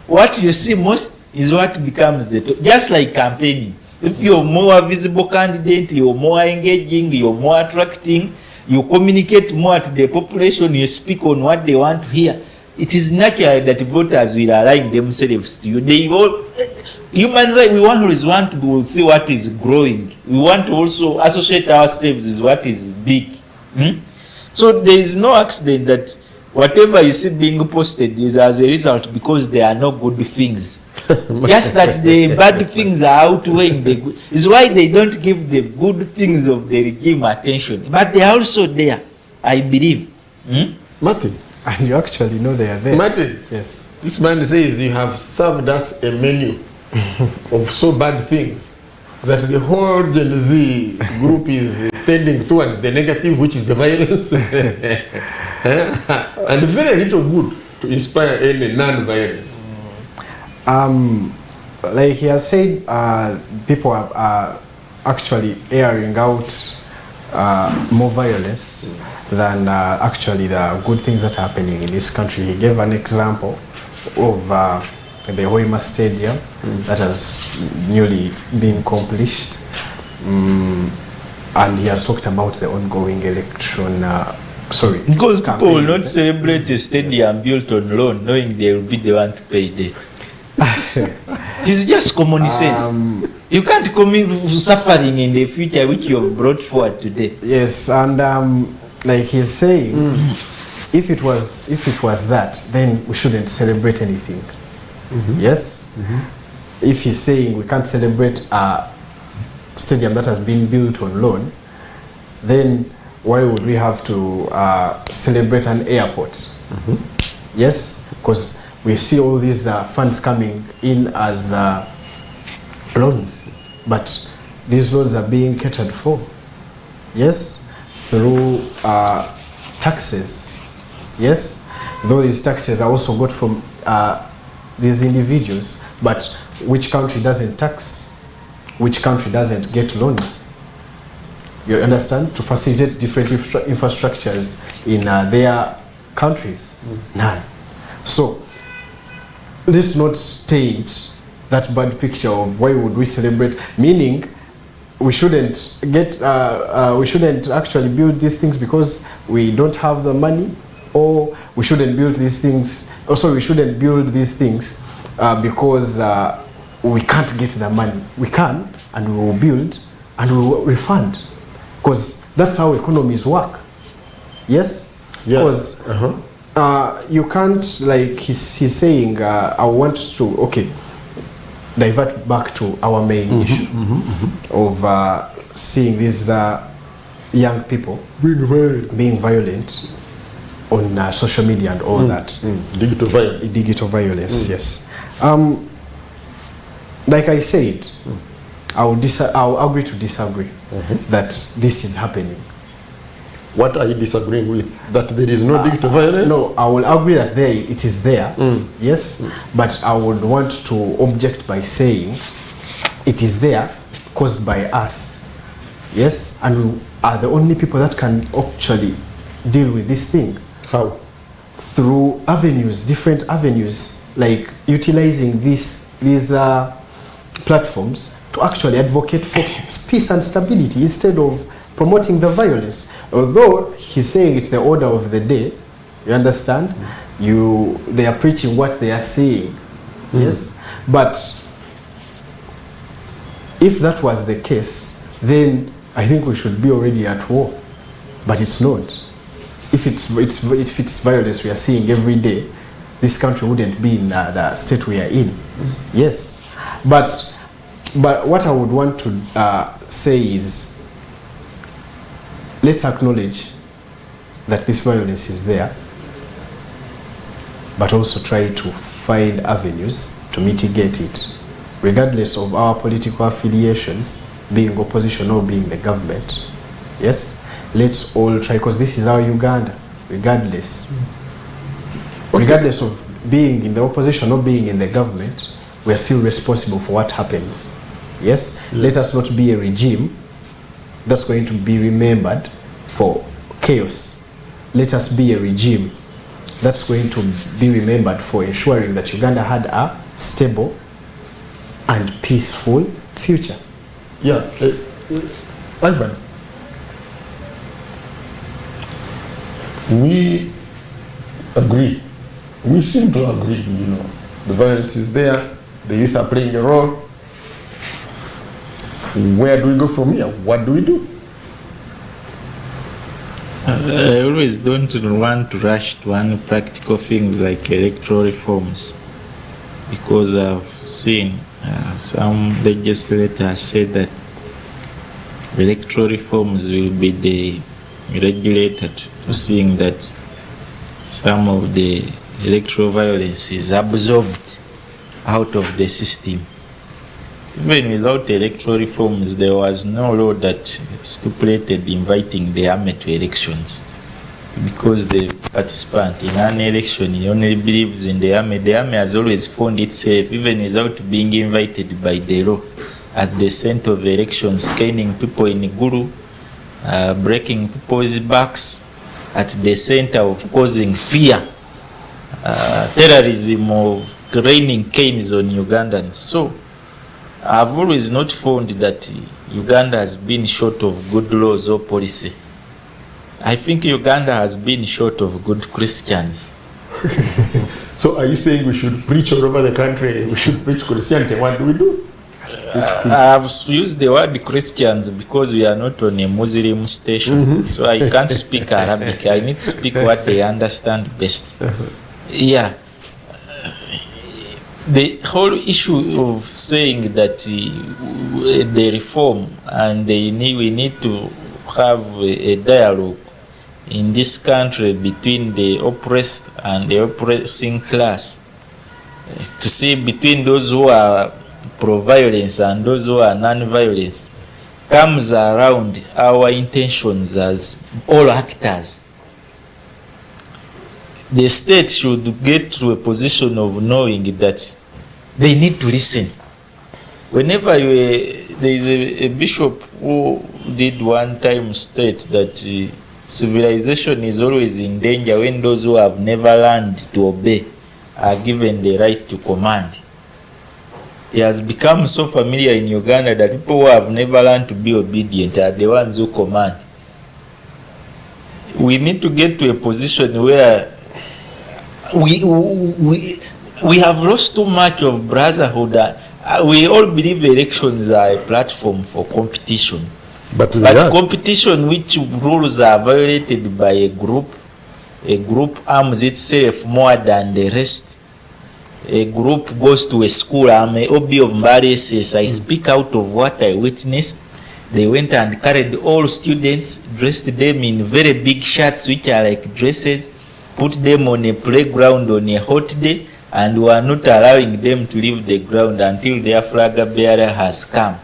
What you see most is what becomes the top. Just like campaigning. If you're more visible candidate, you're more engaging, you're more attracting, you communicate more to the population, you speak on what they want to hear, it is natural that voters will align themselves to you. They all, human rights, we always want to see what is growing. We want to also associate ourselves with what is big. So there is no accident that whatever you see being posted is as a result because there are no good things. Just that the bad things are outweighing the good. Is why they don't give the good things of the regime attention. But they are also there, I believe. Martin. And you actually know they are there. Martin. Yes. This man says you have served us a menu of so bad things that the whole Gen Z group is tending towards the negative, which is the violence. And very little good to inspire any non-violence. Like he has said, people are actually airing out more violence than actually the good things that are happening in this country. He gave an example of the Hoima Stadium that has newly been accomplished, and he has talked about the ongoing election. Because people will not campaigns. celebrate a stadium built on loan, knowing they will be the one to pay debt. It is just common sense. You can't commit suffering in the future which you have brought forward today. Yes, and like he's saying, if it was that, then we shouldn't celebrate anything. Yes? If he's saying we can't celebrate a stadium that has been built on loan, then why would we have to celebrate an airport? Yes? Because we see all these funds coming in as loans, but these loans are being catered for. Yes? Through taxes. Yes? Though these taxes are also got from these individuals, but which country doesn't tax? Which country doesn't get loans? You understand? To facilitate different infrastructures in their countries. None. So let's not taint that bad picture of why would we celebrate, meaning we shouldn't get we shouldn't actually build these things because we don't have the money, or we shouldn't build these things, also we shouldn't build these things because we can't get the money. We can, and we will build, and we will refund, because that's how economies work. Yes? Because you can't, like he's saying, I want to, okay, divert back to our main issue of seeing these young people being violent on social media and all that. Digital violence. Digital violence, yes. Like I said, I'll agree to disagree that this is happening. What are you disagreeing with? That there is no digital violence? No, I will agree that it is there, yes, but I would want to object by saying it is there caused by us, yes, and we are the only people that can actually deal with this thing. How? Through avenues, different avenues, like utilizing these platforms to actually advocate for peace and stability instead of promoting the violence. Although he's saying it's the order of the day, you understand? They are preaching what they are saying, yes? But if that was the case, then I think we should be already at war. But it's not. If it's violence we are seeing every day, this country wouldn't be in the state we are in. Yes. But what I would want to say is, let's acknowledge that this violence is there, but also try to find avenues to mitigate it, regardless of our political affiliations, being opposition or being the government. Yes? Let's all try, because this is our Uganda, regardless. Regardless of being in the opposition or being in the government, we are still responsible for what happens. Yes? Let us not be a regime that's going to be remembered for chaos. Let us be a regime that's going to be remembered for ensuring that Uganda had a stable and peaceful future. Yeah. Ivan, we agree. We seem to agree, you know. The violence is there. The youth are playing a role. Where do we go from here? What do we do? I always don't want to rush to practical things like electoral reforms, because I've seen some legislators say that the electoral reforms will be the regulator to seeing that some of the electoral violence is absorbed out of the system. Even without electoral reforms, there was no law that stipulated inviting the army to elections, because the participant in an election, he only believes in the army. The army has always found itself, even without being invited by the law, at the center of elections, caning people in Guru, breaking people's backs, at the center of causing fear, terrorism, of raining canes on Ugandans. So I've always not found that Uganda has been short of good laws or policy. I think Uganda has been short of good Christians. So are you saying we should preach all over the country? We should preach Christianity. What do we do? I've used the word Christians because we are not on a Muslim station, so I can't speak Arabic. I need to speak what they understand best. Yeah. The whole issue of saying that the reform and we need to have a dialogue in this country between the oppressed and the oppressing class, to see between those who are pro-violence and those who are non-violence, comes around our intentions as all actors. The state should get to a position of knowing that they need to listen. Whenever there is a bishop who did one time state that civilization is always in danger when those who have never learned to obey are given the right to command. It has become so familiar in Uganda that people who have never learned to be obedient are the ones who command. We need to get to a position where we have lost too much of brotherhood. We all believe elections are a platform for competition. But competition which rules are violated by a group arms itself more than the rest. A group goes to a school. I'm a OB of Mbale. I speak out of what I witnessed. They went and carried all students, dressed them in very big shirts which are like dresses, put them on a playground on a hot day, and were not allowing them to leave the ground until their flag bearer has come.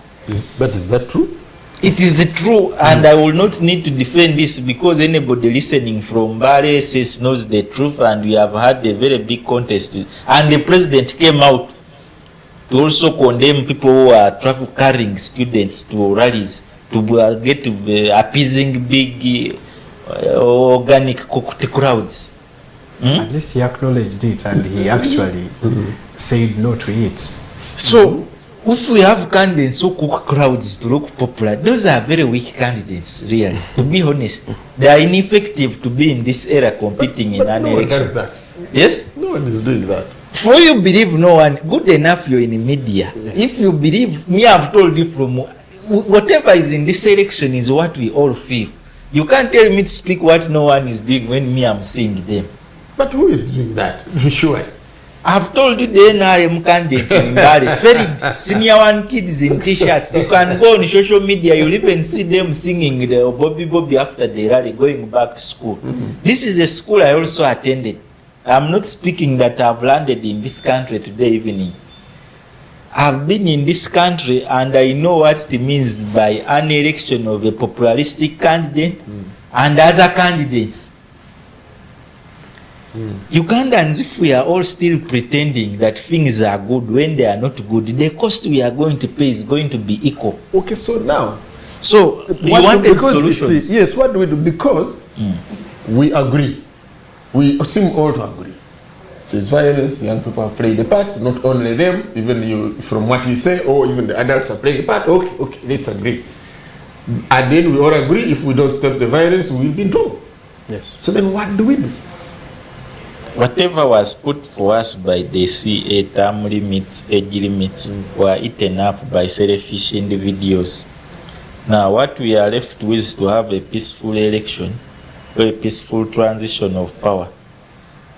But is that true? It is true, and I will not need to defend this because anybody listening from Berer knows the truth, and we have had a very big contest. And the president came out to also condemn people who are carrying students to rallies to get to appeasing big organic crowds. At least he acknowledged it, and he actually said no to it. So, if we have candidates who cook crowds to look popular, those are very weak candidates, really. To be honest, they are ineffective to be in this era competing in an election. Does that? Yes? No one is doing that. For you believe no one, good enough you're in the media. If you believe, me I've told you from whatever is in this election is what we all feel. You can't tell me to speak what no one is doing when me I'm seeing them. But who is doing that? Sure. I've told you the NRM candidate in Bali, Ferid, senior one kids in t-shirts. You can go on social media, you'll even see them singing the Bobby after the rally, going back to school. This is a school I also attended. I'm not speaking that I've landed in this country today evening. I've been in this country and I know what it means by an election of a popularistic candidate and other candidates. Ugandans, if we are all still pretending that things are good when they are not good, the cost we are going to pay is going to be equal. Okay, so now. So, we wanted solutions. Yes, what do we do? Because we agree. We seem all to agree. There's violence, young people are playing the part, not only them, even you, from what you say, or even the adults are playing the part. Okay, let's agree. And then we all agree, if we don't stop the violence, we'll be in trouble. Yes. So then what do we do? Whatever was put for us by the CA, term limits, age limits, were eaten up by selfish individuals. Now, what we are left with is to have a peaceful election, or a peaceful transition of power,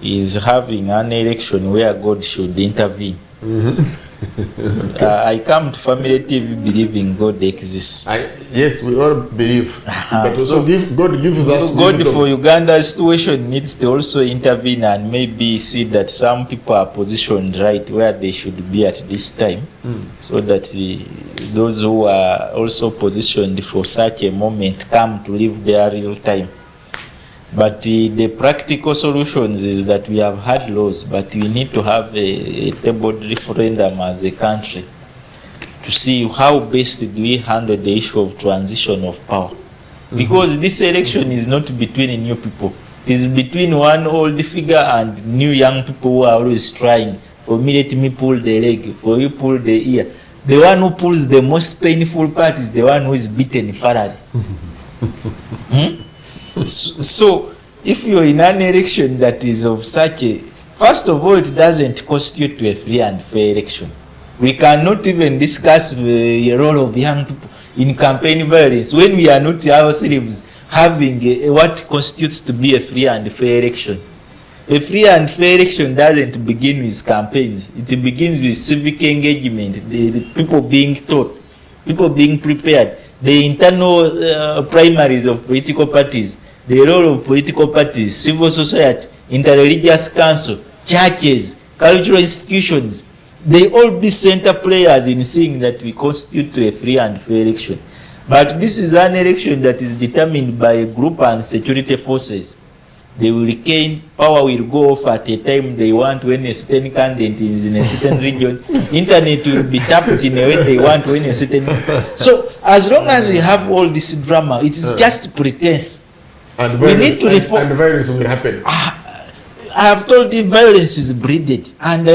is having an election where God should intervene. I come to Family TV believing God exists. Yes, we all believe. But also God gives us God for Uganda's situation needs to also intervene and maybe see that some people are positioned right where they should be at this time, so that those who are also positioned for such a moment come to live their real time. But the practical solutions is that we have had laws, but we need to have a tabled referendum as a country to see how best do we handle the issue of transition of power. Because this election is not between new people. It is between one old figure and new young people who are always trying. For me, let me pull the leg. For you, pull the ear. The one who pulls the most painful part is the one who is beaten thoroughly. So, if you're in an election that is of such a... First of all, it doesn't cost you to a free and fair election. We cannot even discuss the role of young people in campaign violence when we are not ourselves having what constitutes to be a free and fair election. A free and fair election doesn't begin with campaigns. It begins with civic engagement, the people being taught, people being prepared, the internal primaries of political parties, the role of political parties, civil society, interreligious council, churches, cultural institutions. They all be center players in seeing that we constitute a free and fair election. But this is an election that is determined by a group and security forces. They will regain, power will go off at a time they want when a certain candidate is in a certain region. Internet will be tapped in a way they want when a certain... So as long as we have all this drama, it is just pretense. And we need to reform. And violence will happen. I have told you violence is breeded, and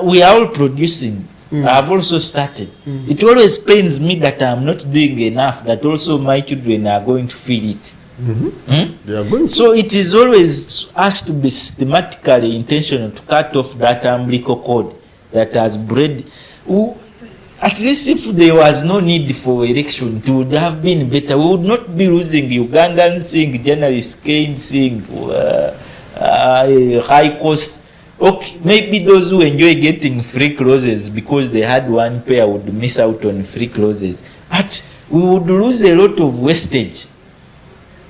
we are all producing. I have also started. It always pains me that I am not doing enough, that also my children are going to feel it. They are going to. So it is always has to be systematically intentional to cut off that umbilical cord that has bred. At least if there was no need for election, it would have been better. We would not be losing Ugandans, seeing journalists caned, seeing high cost. Okay, maybe those who enjoy getting free clauses because they had one pair would miss out on free clauses. But we would lose a lot of wastage,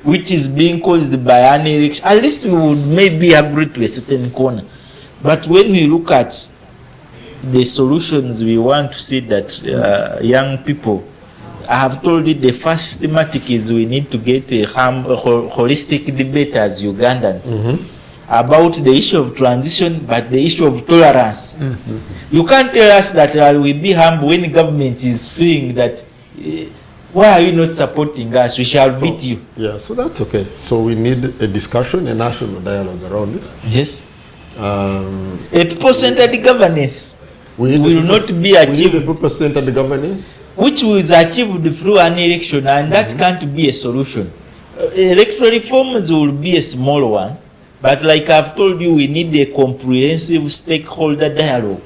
which is being caused by an election. At least we would maybe agree to a certain corner. But when we look at the solutions, we want to see that young people, I have told you the first thematic is we need to get a holistic debate as Ugandans about the issue of transition, but the issue of tolerance. You can't tell us that we be humble when the government is feeling that why are you not supporting us? We shall beat you. Yeah, so that's okay. So we need a discussion, a national dialogue around it. Yes. A people-centered governance will not be achieved. We need a people-centered governance, which was achieved through an election, and that can't be a solution. Electoral reforms will be a small one, but like I've told you, we need a comprehensive stakeholder dialogue.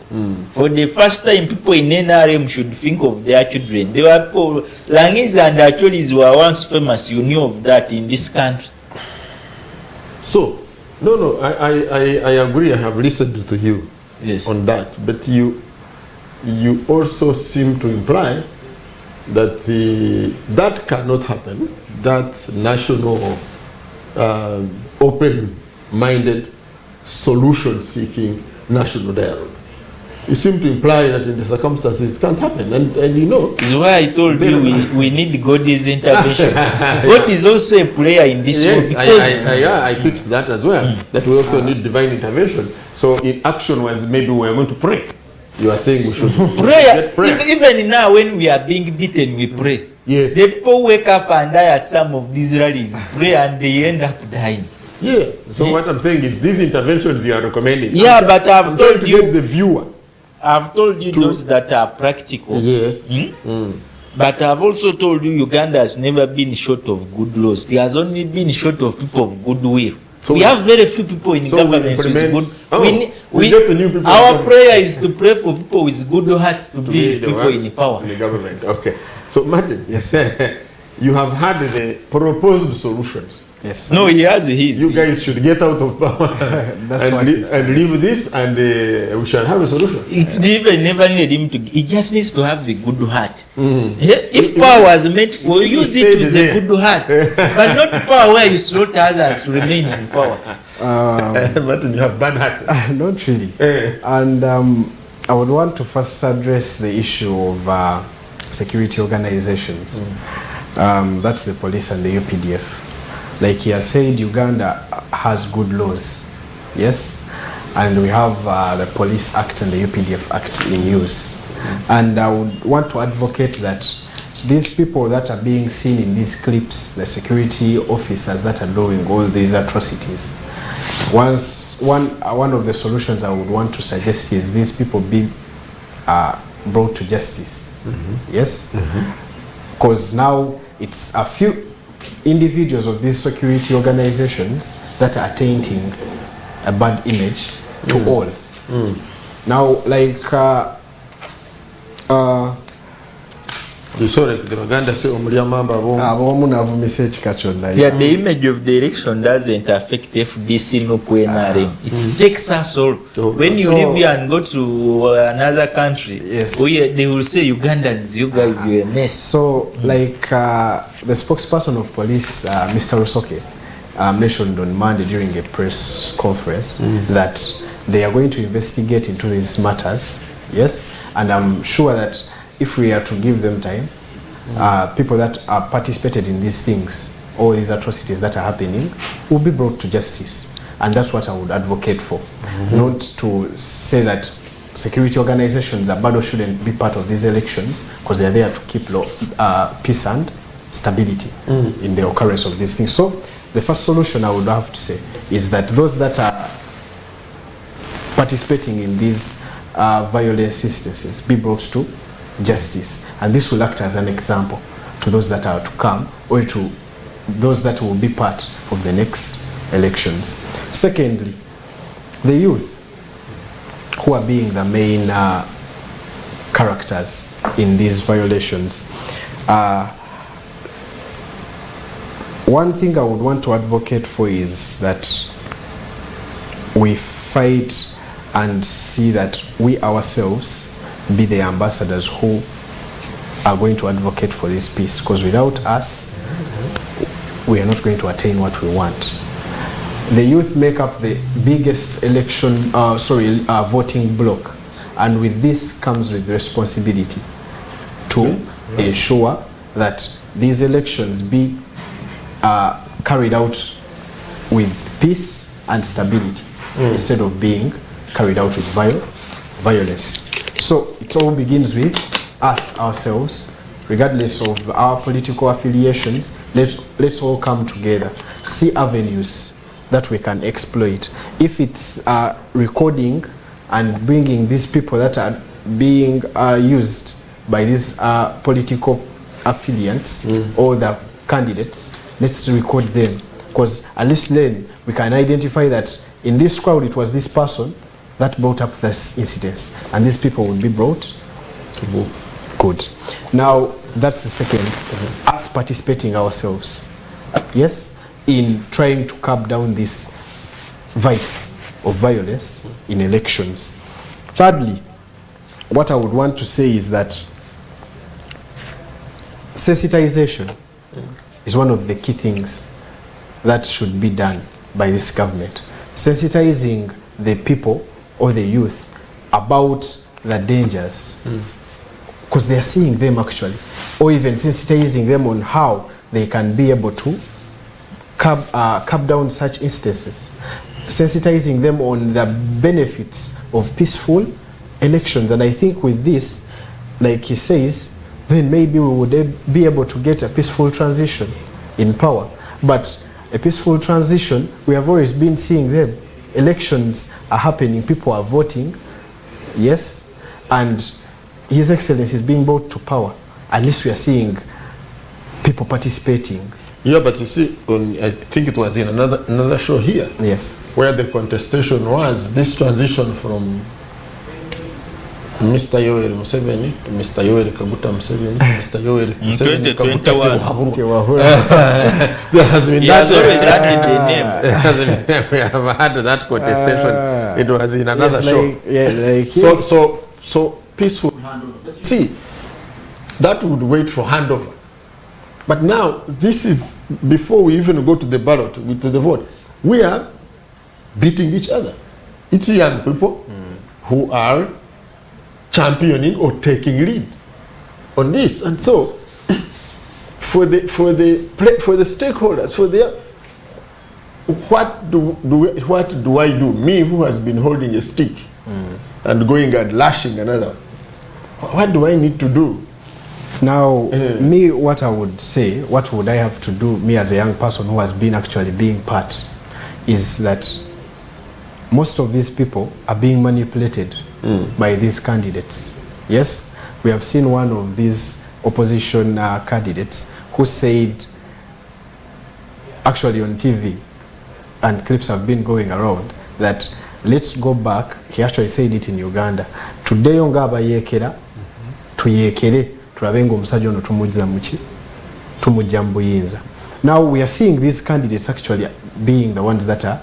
For the first time, people in NRM should think of their children. There were people, Langis and Acholis were once famous, you knew of that in this country. So, no, I agree, I have listened to you on that, but you also seem to imply that that cannot happen, that national open-minded, solution-seeking national dialogue. You seem to imply that in the circumstances it can't happen, and you know. This is why I told you we need God's intervention. God is also a player in this yes, world. Because I picked that as well, that we also need divine intervention. So in action was maybe we are going to pray. You are saying we should pray. Even now when we are being beaten, we pray. Yes. The people wake up and die at some of these rallies, pray, and they end up dying. Yeah. So what I'm saying is these interventions you are recommending. Yeah, but I've told you. Get the viewer. I've told you those that are practical. Yes. But I've also told you Uganda has never been short of good laws. It has only been short of people of goodwill. So we have very few people in governance with good. Our prayer is to pray for people with good hearts to be people in power. In the government. Okay. So Martin, yes, you have had the proposed solutions. Yes. No, he has his. You guys should get out of power and leave this, and we shall have a solution. It even never needed him to. He just needs to have a good heart. If power was meant for you, use it with a good heart, but not power where you slaughter others to remain in power. But you have bad hearts. Not really. And I would want to first address the issue of security organizations. That's the police and the UPDF. Like he has said, Uganda has good laws, yes? And we have the Police Act and the UPDF Act in use. And I would want to advocate that these people that are being seen in these clips, the security officers that are doing all these atrocities, one of the solutions I would want to suggest is these people be brought to justice, yes? Because now it's a few individuals of these security organizations that are tainting a bad image to all. Now, like Sorry, the Uganda say Omuliyamamba abomu navumisa ekika kyonna. Yeah, the image of the election doesn't affect FDC no NRM. It takes us all. When you leave here and go to another country, yes, they will say Ugandans, you guys, you're a mess. So, like the spokesperson of police, Mr. Rusoke, mentioned on Monday during a press conference that they are going to investigate into these matters. Yes, and I'm sure that if we are to give them time, people that are participated in these things, all these atrocities that are happening, will be brought to justice. And that's what I would advocate for. Not to say that security organizations are bad or shouldn't be part of these elections, because they're there to keep peace and stability in the occurrence of these things. So the first solution I would have to say is that those that are participating in these violence instances be brought to justice, and this will act as an example to those that are to come, or to those that will be part of the next elections. Secondly, the youth, who are being the main characters in these violations. One thing I would want to advocate for is that we fight and see that we ourselves be the ambassadors who are going to advocate for this peace, because without us, we are not going to attain what we want. The youth make up the biggest voting bloc, and with this comes with the responsibility to ensure that these elections be carried out with peace and stability instead of being carried out with violence. So it all begins with us ourselves, regardless of our political affiliations. Let's all come together, see avenues that we can exploit. If it's recording and bringing these people that are being used by these political affiliates or the candidates, let's record them, because at least then we can identify that in this crowd it was this person that brought up this incident, and these people will be brought to book. Good. Now that's the second, us participating ourselves, yes, in trying to curb down this vice of violence in elections. Thirdly, what I would want to say is that sensitization is one of the key things that should be done by this government. Sensitizing the people or the youth about the dangers, because they are seeing them actually, or even sensitizing them on how they can be able to curb down such instances, sensitizing them on the benefits of peaceful elections. And I think with this, like he says, then maybe we would be able to get a peaceful transition in power. But a peaceful transition, we have always been seeing them. Elections are happening, people are voting, yes, and His Excellency is being brought to power. At least we are seeing people participating. Yeah, but you see, I think it was in another show here, yes, where the contestation was this transition from Mr. Yoweri Museveni to Mr. Yoweri Kaguta Museveni to Mr. Yoweri Museveni Kaguta Wahuru. There has been we have had that contestation. It was in another show. So peaceful handover. See, that would wait for handover. But now this is before we even go to the ballot, to the vote. We are beating each other. It's young people who are championing or taking lead on this, and so for the stakeholders, for their what do I do? Me, who has been holding a stick and going and lashing another, what do I need to do? Now, me, what I would say, what would I have to do, me as a young person who has been actually being part, is that most of these people are being manipulated by these candidates. Yes, we have seen one of these opposition candidates who said, actually on TV, and clips have been going around, that let's go back. He actually said it in Uganda. Today on Gaba Yekera, tuyekere tulabe ng'omusajja ono tumujja muki tumujja mu buyinza. Now we are seeing these candidates actually being the ones that are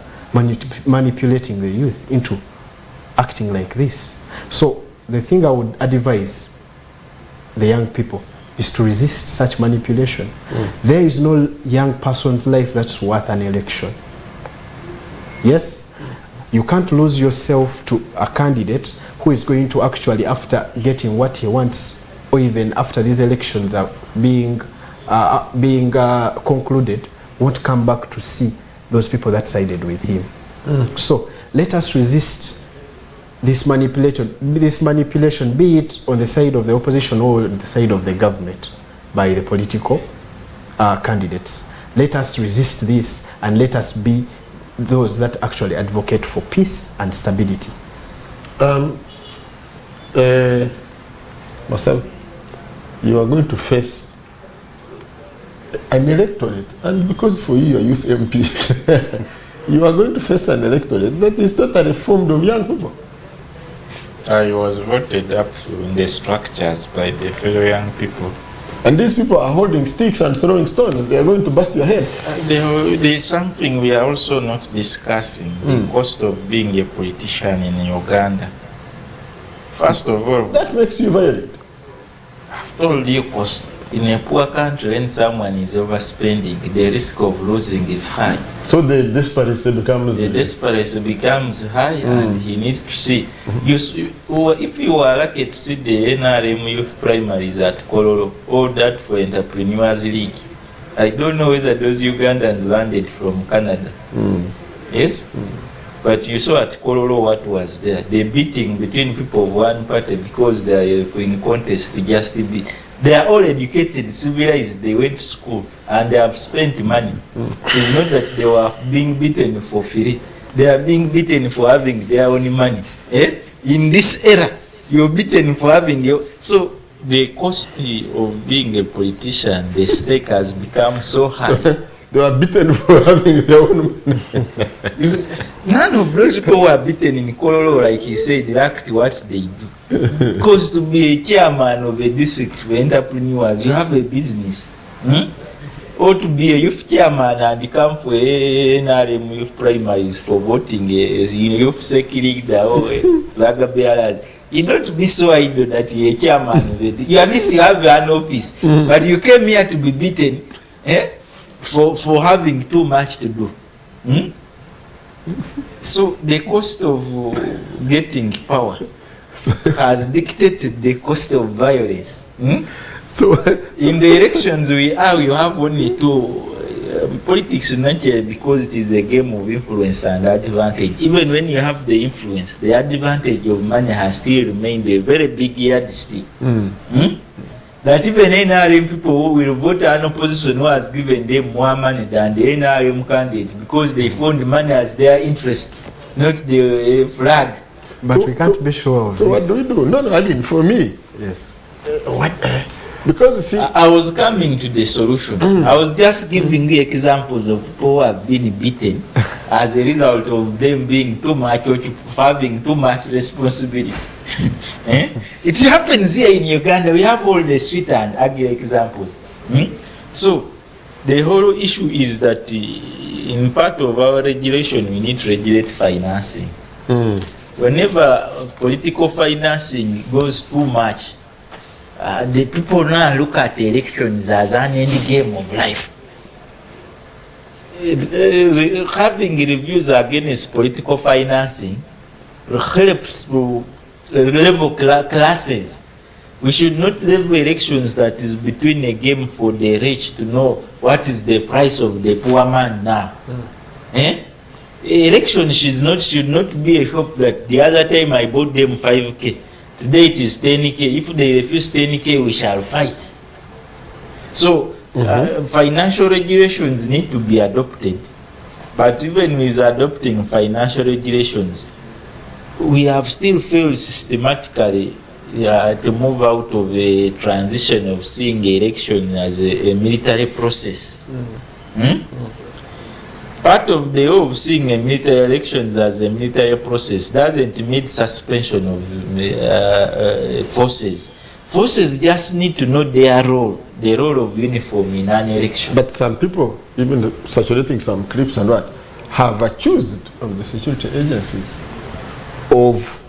manipulating the youth into acting like this. So the thing I would advise the young people is to resist such manipulation. There is no young person's life that's worth an election. Yes? You can't lose yourself to a candidate who is going to actually, after getting what he wants, or even after these elections are being concluded, won't come back to see those people that sided with him. So let us resist this manipulation, be it on the side of the opposition or on the side of the government by the political candidates. Let us resist this and let us be those that actually advocate for peace and stability. Masawi, you are going to face an electorate, and because for you, a youth MP, you are going to face an electorate that is totally formed of young people. I was voted up in the structures by the fellow young people. And these people are holding sticks and throwing stones. They are going to bust your head. There is something we are also not discussing, the cost of being a politician in Uganda. First of all, that makes you violent. I've told you cost. In a poor country, when someone is overspending, the risk of losing is high. So the disparity becomes high, and he needs to see. If you are lucky to see the NRM youth primaries at Kololo, or that for Entrepreneurs League, I don't know whether those Ugandans landed from Canada. Yes? But you saw at Kololo what was there. The beating between people of one party because they are in contest to just be. They are all educated, civilized, they went to school, and they have spent money. It's not that they were being beaten for free. They are being beaten for having their own money. In this era, you're beaten for having your... So the cost of being a politician, the stake has become so high. They were beaten for having their own money. None of those people who are beaten in Kololo, like he said, lacked what they do. Because to be a chairman of a district for entrepreneurs, you have a business. Or to be a youth chairman and come for NRM youth primaries for voting as youth security or Berer. You don't be so idle that you're a chairman of it. You at least you have an office. But you came here to be beaten for having too much to do. So the cost of getting power has dictated the cost of violence. So in the elections you have only two. Politics is not because it is a game of influence and advantage. Even when you have the influence, the advantage of money has still remained a very big yardstick. That even NRM people who will vote an opposition who has given them more money than the NRM candidate because they found money as their interest, not the flag. But we can't be sure of so this. what do we do? No, I mean, for me, Yes. what? Because see, I was coming to the solution. I was just giving you examples of people who have been beaten as a result of them being too much or having too much responsibility. It happens here in Uganda. We have all the sweet and ugly examples. So the whole issue is that in part of our regulation, we need to regulate financing. Whenever political financing goes too much, the people now look at elections as an end game of life. Having reviews against political financing helps to level classes. We should not level elections that is between a game for the rich to know what is the price of the poor man now. Election should not be a shop that the other time I bought them 5k. Today it is 10k. If they refuse 10k, we shall fight. So financial regulations need to be adopted. But even with adopting financial regulations, we have still failed systematically to move out of a transition of seeing election as a military process. Part of the way of seeing a military elections as a military process doesn't mean suspension of forces, Forces just need to know their role, the role of uniform in an election. But some people, even saturating some clips and what, have accused of the security agencies of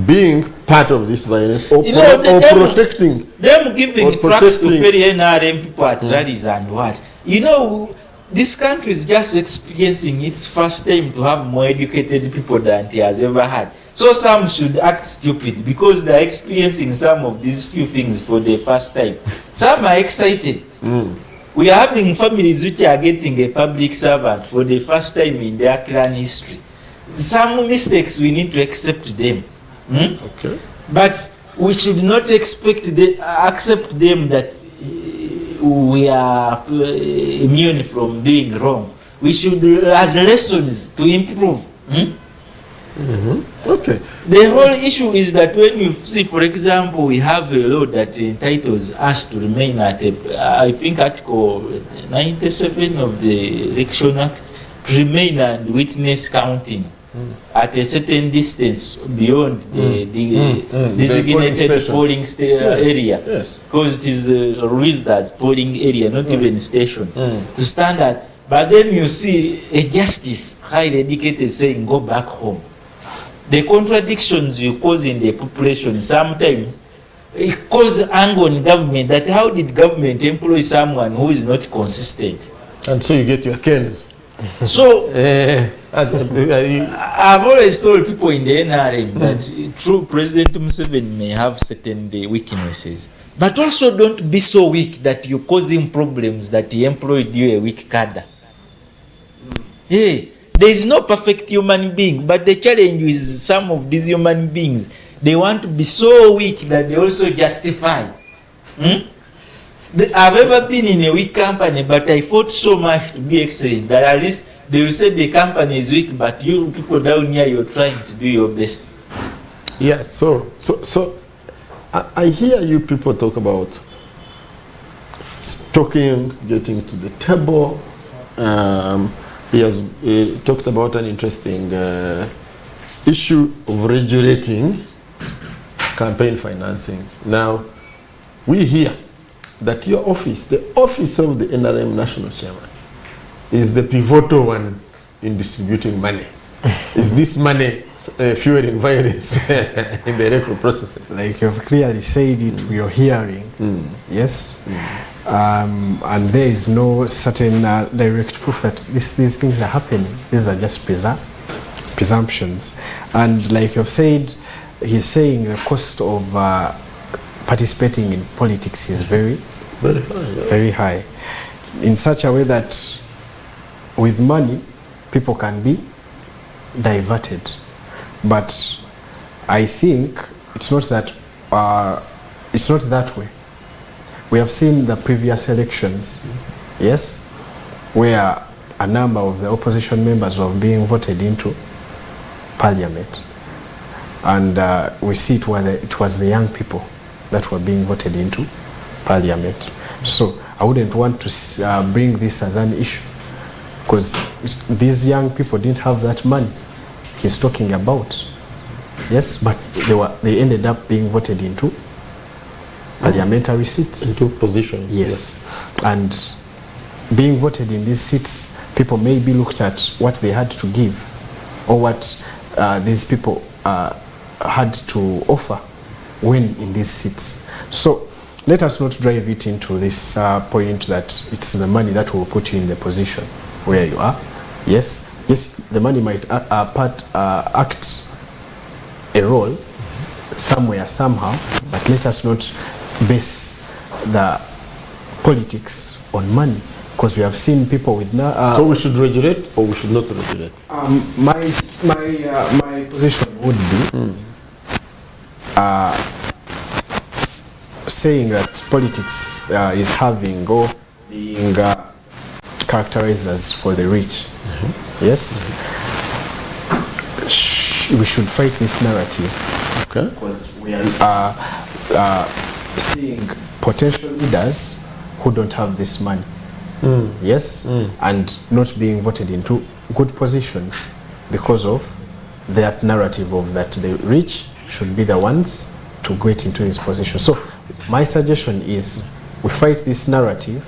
being part of this violence or, protecting. Them giving tracks to ferry NRM people at rallies and what. You know, this country is just experiencing its first time to have more educated people than it has ever had. So some should act stupid because they're experiencing some of these few things for the first time. Some are excited. We are having families which are getting a public servant for the first time in their clan history. Some mistakes, we need to accept them. Okay. But we should not accept them that we are immune from doing wrong. We should, as lessons to improve. Okay. The whole issue is that when you see, for example, we have a law that entitles us to remain at, I think, Article 97 of the Election Act, to remain and witness counting at a certain distance beyond the designated polling area. Yes. Because it is released as polling area, not even station, to stand at. But then you see a justice, highly educated, saying, go back home. The contradictions you cause in the population sometimes it causes anger on government, that how did government employ someone who is not consistent? And so you get your canes. So I've always told people in the NRM that true President Museveni may have certain weaknesses, but also don't be so weak that you cause him problems that he employed you a weak cadre. Yeah. There is no perfect human being, but the challenge is some of these human beings, they want to be so weak that they also justify. I've ever been in a weak company, but I fought so much to be excellent that at least they will say the company is weak, but you people down here, you're trying to do your best. Yeah, so I hear you people talk about talking, getting to the table. He has talked about an interesting issue of regulating campaign financing. Now, we hear that your office, the office of the NRM National Chairman, is the pivotal one in distributing money. Is this money fueling violence in the electoral process? Like you've clearly said it, we are hearing, yes? And there is no certain direct proof that these things are happening. These are just presumptions. And like you've said, he's saying the cost of participating in politics is very high, yeah. Very high. In such a way that with money, people can be diverted. But I think it's not that way. We have seen the previous elections, yes, where a number of the opposition members were being voted into parliament. And we see it was the young people that were being voted into parliament. So I wouldn't want to bring this as an issue, because these young people didn't have that money he's talking about, yes, but they ended up being voted into parliamentary seats. Into positions. Yes. And being voted in these seats, people maybe looked at what they had to give or what these people had to offer when in these seats. So let us not drive it into this point that it's the money that will put you in the position where you are. Yes, the money might act a role somewhere, somehow, but let us not base the politics on money, because we have seen people with so we should regulate or we should not regulate? My position would be saying that politics is having or being characterized as for the rich. Yes, we should fight this narrative. Okay. Because we are seeing potential leaders who don't have this money, yes, and not being voted into good positions because of that narrative of that the rich should be the ones to get into this position. So My suggestion is we fight this narrative,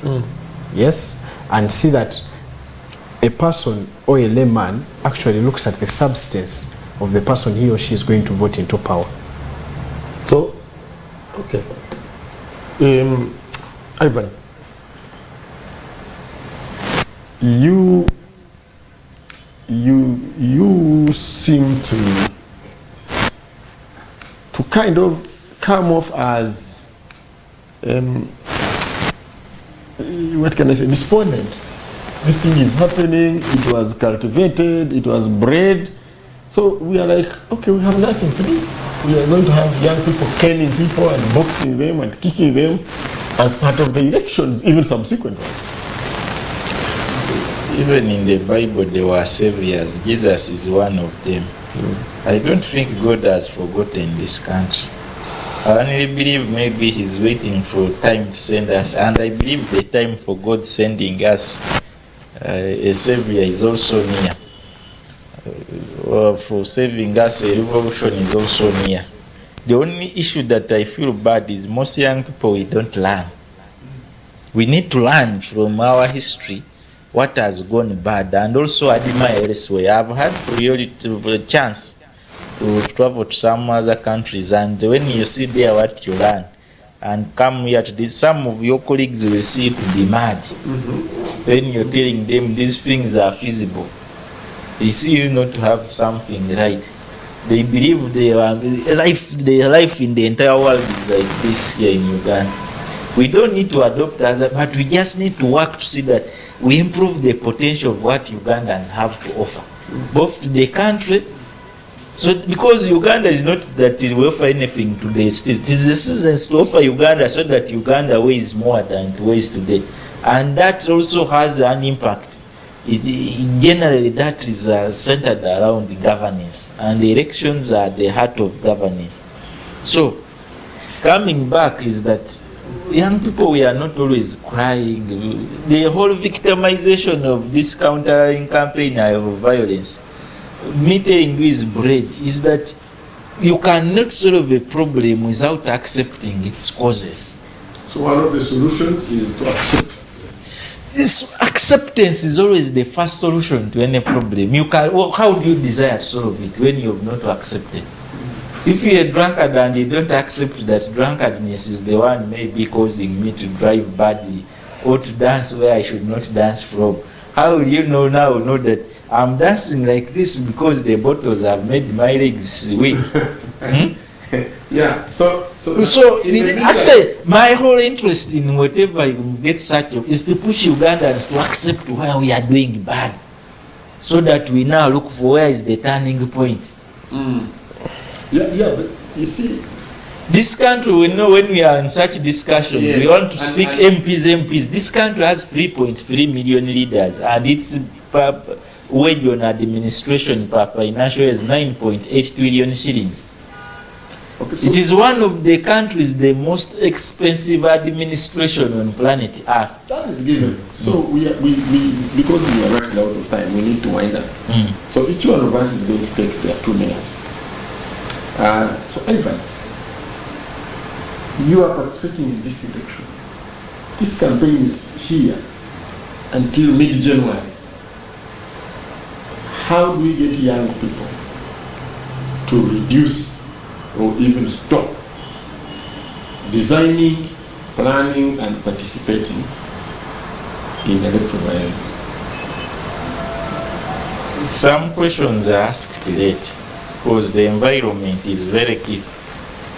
yes, and see that a person or a layman actually looks at the substance of the person he or she is going to vote into power. So, okay. Ivan, you seem to kind of come off as what can I say, despondent. This thing is happening, it was cultivated, it was bred, so we are like, okay, we have nothing to do. We are going to have young people caning people and boxing them and kicking them as part of the elections, even subsequent ones. Even in the Bible, there were saviors. Jesus is one of them. I don't think God has forgotten this country. I only believe maybe he's waiting for time to send us. And I believe the time for God sending us a savior is also near. For saving us, a revolution is also near. The only issue that I feel bad is most young people, we don't learn. We need to learn from our history what has gone bad and also admire elsewhere. I've had a chance to travel to some other countries, and when you see there what you learn and come here to this, some of your colleagues will see you to be mad. When you're telling them these things are feasible, they see you not to have something right. They believe their life in the entire world is like this here in Uganda. We don't need to adopt others, but we just need to work to see that we improve the potential of what Ugandans have to offer, both to the country. So, because Uganda is not that it will offer anything to the state, it is the citizens to offer Uganda so that Uganda weighs more than it weighs today. And that also has an impact. Generally, that is centered around the governance, and the elections are the heart of governance. So, coming back is that young people, we are not always crying. The whole victimization of this countering campaign of violence, me telling you is bred, is that you cannot solve a problem without accepting its causes. So one of the solutions is to accept. This acceptance is always the first solution to any problem. You can. How do you desire to solve it when you have not accepted? If you're a drunkard and you don't accept that drunkardness is the one maybe causing me to drive badly or to dance where I should not dance from, how will you know that I'm dancing like this because the bottles have made my legs weak? Yeah, so actually, my whole interest in whatever you get such of is to push Ugandans to accept where we are doing bad, so that we now look for where is the turning point. Yeah, but you see, this country, we know when we are in such discussions, we want to speak MPs. This country has 3.3 million leaders, and its wage on administration per financial year is 9.8 trillion shillings. okay, so It is one of the countries the most expensive administration on planet Earth. that is given. So we because we are running out of time, we need to wind up. So each one of us is going to take their 2 minutes. So Aidah, you are participating in this election. This campaign is here until mid-January. How do we get young people to reduce or even stop designing, planning, and participating in electoral violence? Some questions are asked late because the environment is very key.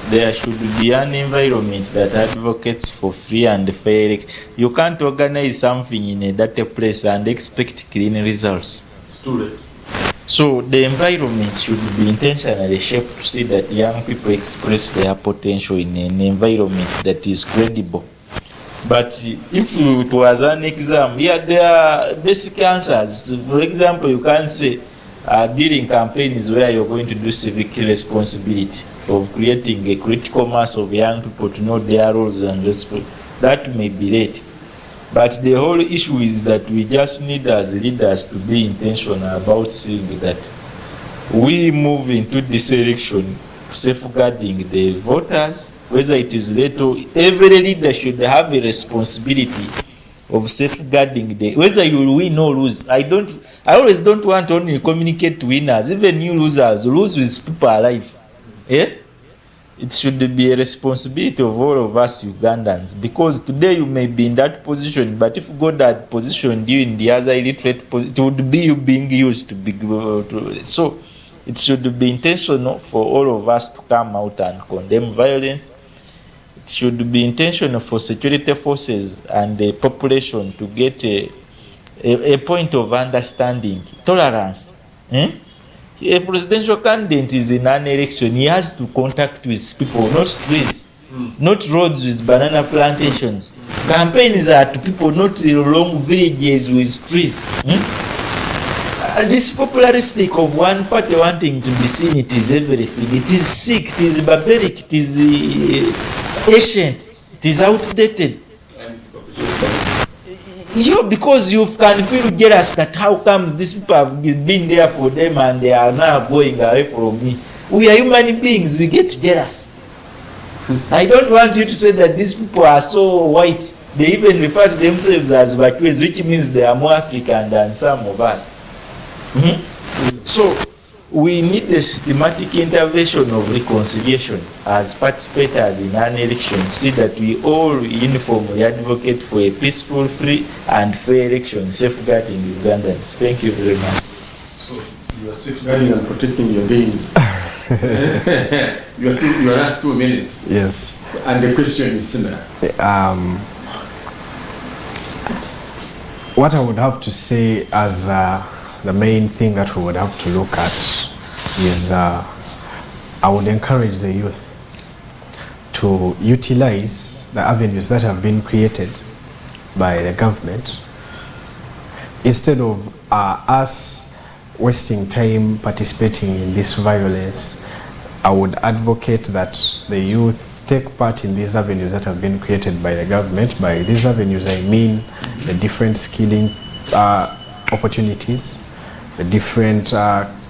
There should be an environment that advocates for free and fair elections. You can't organize something in a dirty place and expect clean results. It's too late. So the environment should be intentionally shaped to see that young people express their potential in an environment that is credible. But if it was an exam, there are basic answers. For example, you can say during campaigns where you're going to do civic responsibility of creating a critical mass of young people to know their roles and respect. That may be late. But the whole issue is that we just need as leaders to be intentional about seeing that we move into this election safeguarding the voters, whether it is little, every leader should have a responsibility of safeguarding the, whether you win or lose. I always don't want to only communicate winners, even you lose with people alive. Yeah? It should be a responsibility of all of us Ugandans, because today you may be in that position, but if God had positioned you in the other illiterate, it would be you being used to be. So it should be intentional for all of us to come out and condemn violence. It should be intentional for security forces and the population to get a point of understanding, tolerance. A presidential candidate is in an election. He has to contact with people, not trees, not roads with banana plantations. Campaigns are to people, not long villages with trees. This popularistic of one party wanting to be seen, it is everything. It is sick, it is barbaric, it is ancient, it is outdated. You, because you can feel jealous that how comes these people have been there for them and they are now going away from me. We are human beings, we get jealous. I don't want you to say that these people are so white. They even refer to themselves as Bakwes, which means they are more African than some of us. So we need a systematic intervention of reconciliation as participators in an election, see that we all uniformly advocate for a peaceful, free and fair election, safeguarding Ugandans. Thank you very much. So you are safeguarding and protecting your gains. Your last 2 minutes. Yes. And the question is similar. What I would have to say as the main thing that we would have to look at is I would encourage the youth to utilize the avenues that have been created by the government instead of us wasting time participating in this violence. I would advocate that the youth take part in these avenues that have been created by the government. By these avenues I mean the different skilling opportunities, the different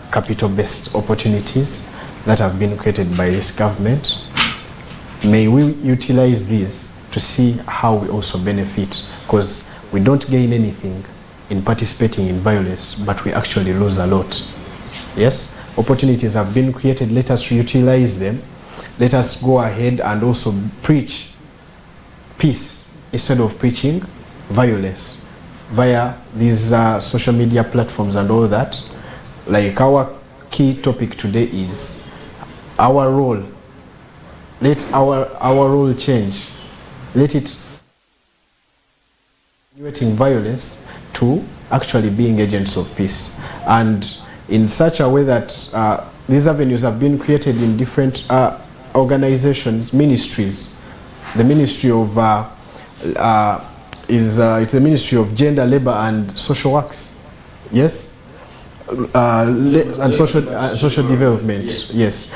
capital-based opportunities that have been created by this government. May we utilize these to see how we also benefit, because we don't gain anything in participating in violence, but we actually lose a lot. Yes, opportunities have been created. Let us utilize them. Let us go ahead and also preach peace instead of preaching violence via these social media platforms and all that. Like our key topic today is our role. Let our role change. Let it creating violence to actually being agents of peace, and in such a way that these avenues have been created in different organizations, ministries. The Ministry of it's the Ministry of Gender, Labor and Social Works. Yes. And social development. Yes.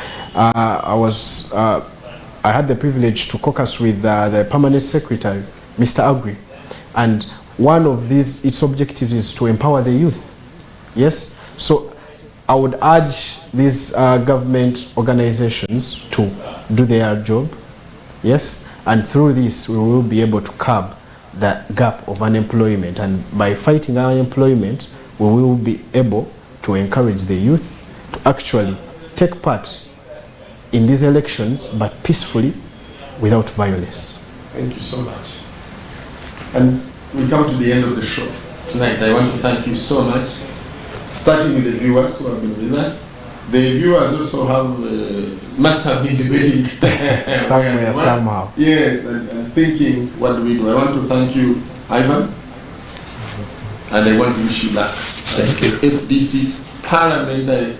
I had the privilege to caucus with the permanent secretary, Mr. Agri, and one of its objectives is to empower the youth. Yes. So I would urge these government organizations to do their job. Yes. And through this, we will be able to curb the gap of unemployment, and by fighting unemployment, we will be able to encourage the youth to actually take part in these elections, but peacefully, without violence. Thank you so much. And we come to the end of the show tonight. I want to thank you so much, starting with the viewers who have been with us. The viewers also must have been debating somewhere, somehow. Yes, and thinking, what do we do? I want to thank you, Ivan, and I want to wish you luck. Thank you. FDC parliamentary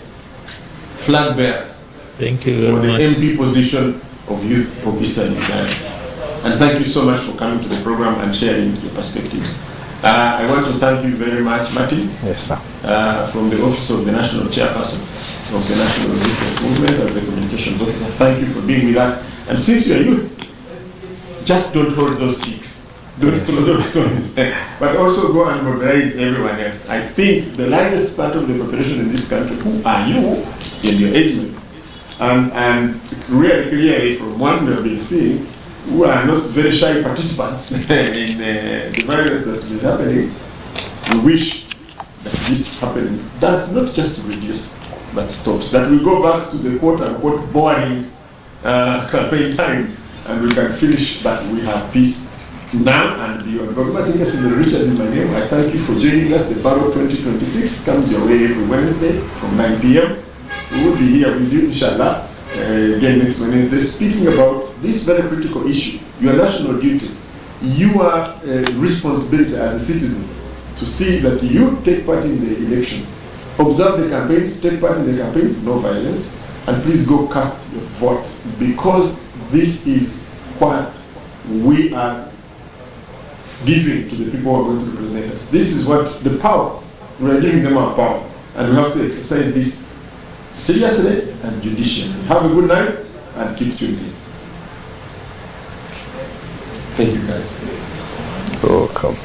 flag bearer. Thank you for very much. the MP position of Youth for Eastern Uganda. And thank you so much for coming to the program and sharing your perspectives. I want to thank you very much, Martin. Yes, sir. From the Office of the National Chairperson of the National Resistance Movement as the Communications Officer. Thank you for being with us. And since you're youth, just don't hold those sticks. Don't throw those stones. But also go and mobilize everyone else. I think the largest part of the population in this country, who are you in your age mates, And really clearly from what we have been seeing, who are not very shy participants in the violence that's been happening, we wish that this happening does not just reduce, but stops. That we go back to the quote-unquote boring campaign time, and we can finish, but we have peace now and beyond. Baguma, I think Richard is my name. I thank you for joining us. The Ballot 2026 comes your way every Wednesday from 9 p.m. We will be here with you, inshallah, again next Wednesday, speaking about this very critical issue, your national duty, your responsibility as a citizen to see that you take part in the election, observe the campaigns, take part in the campaigns, no violence, and please go cast your vote, because this is what we are giving to the people who are going to represent us. This is what the power, we are giving them our power, and we have to exercise this seriously and judiciously. Have a good night and keep tuned in. Thank you guys. Welcome.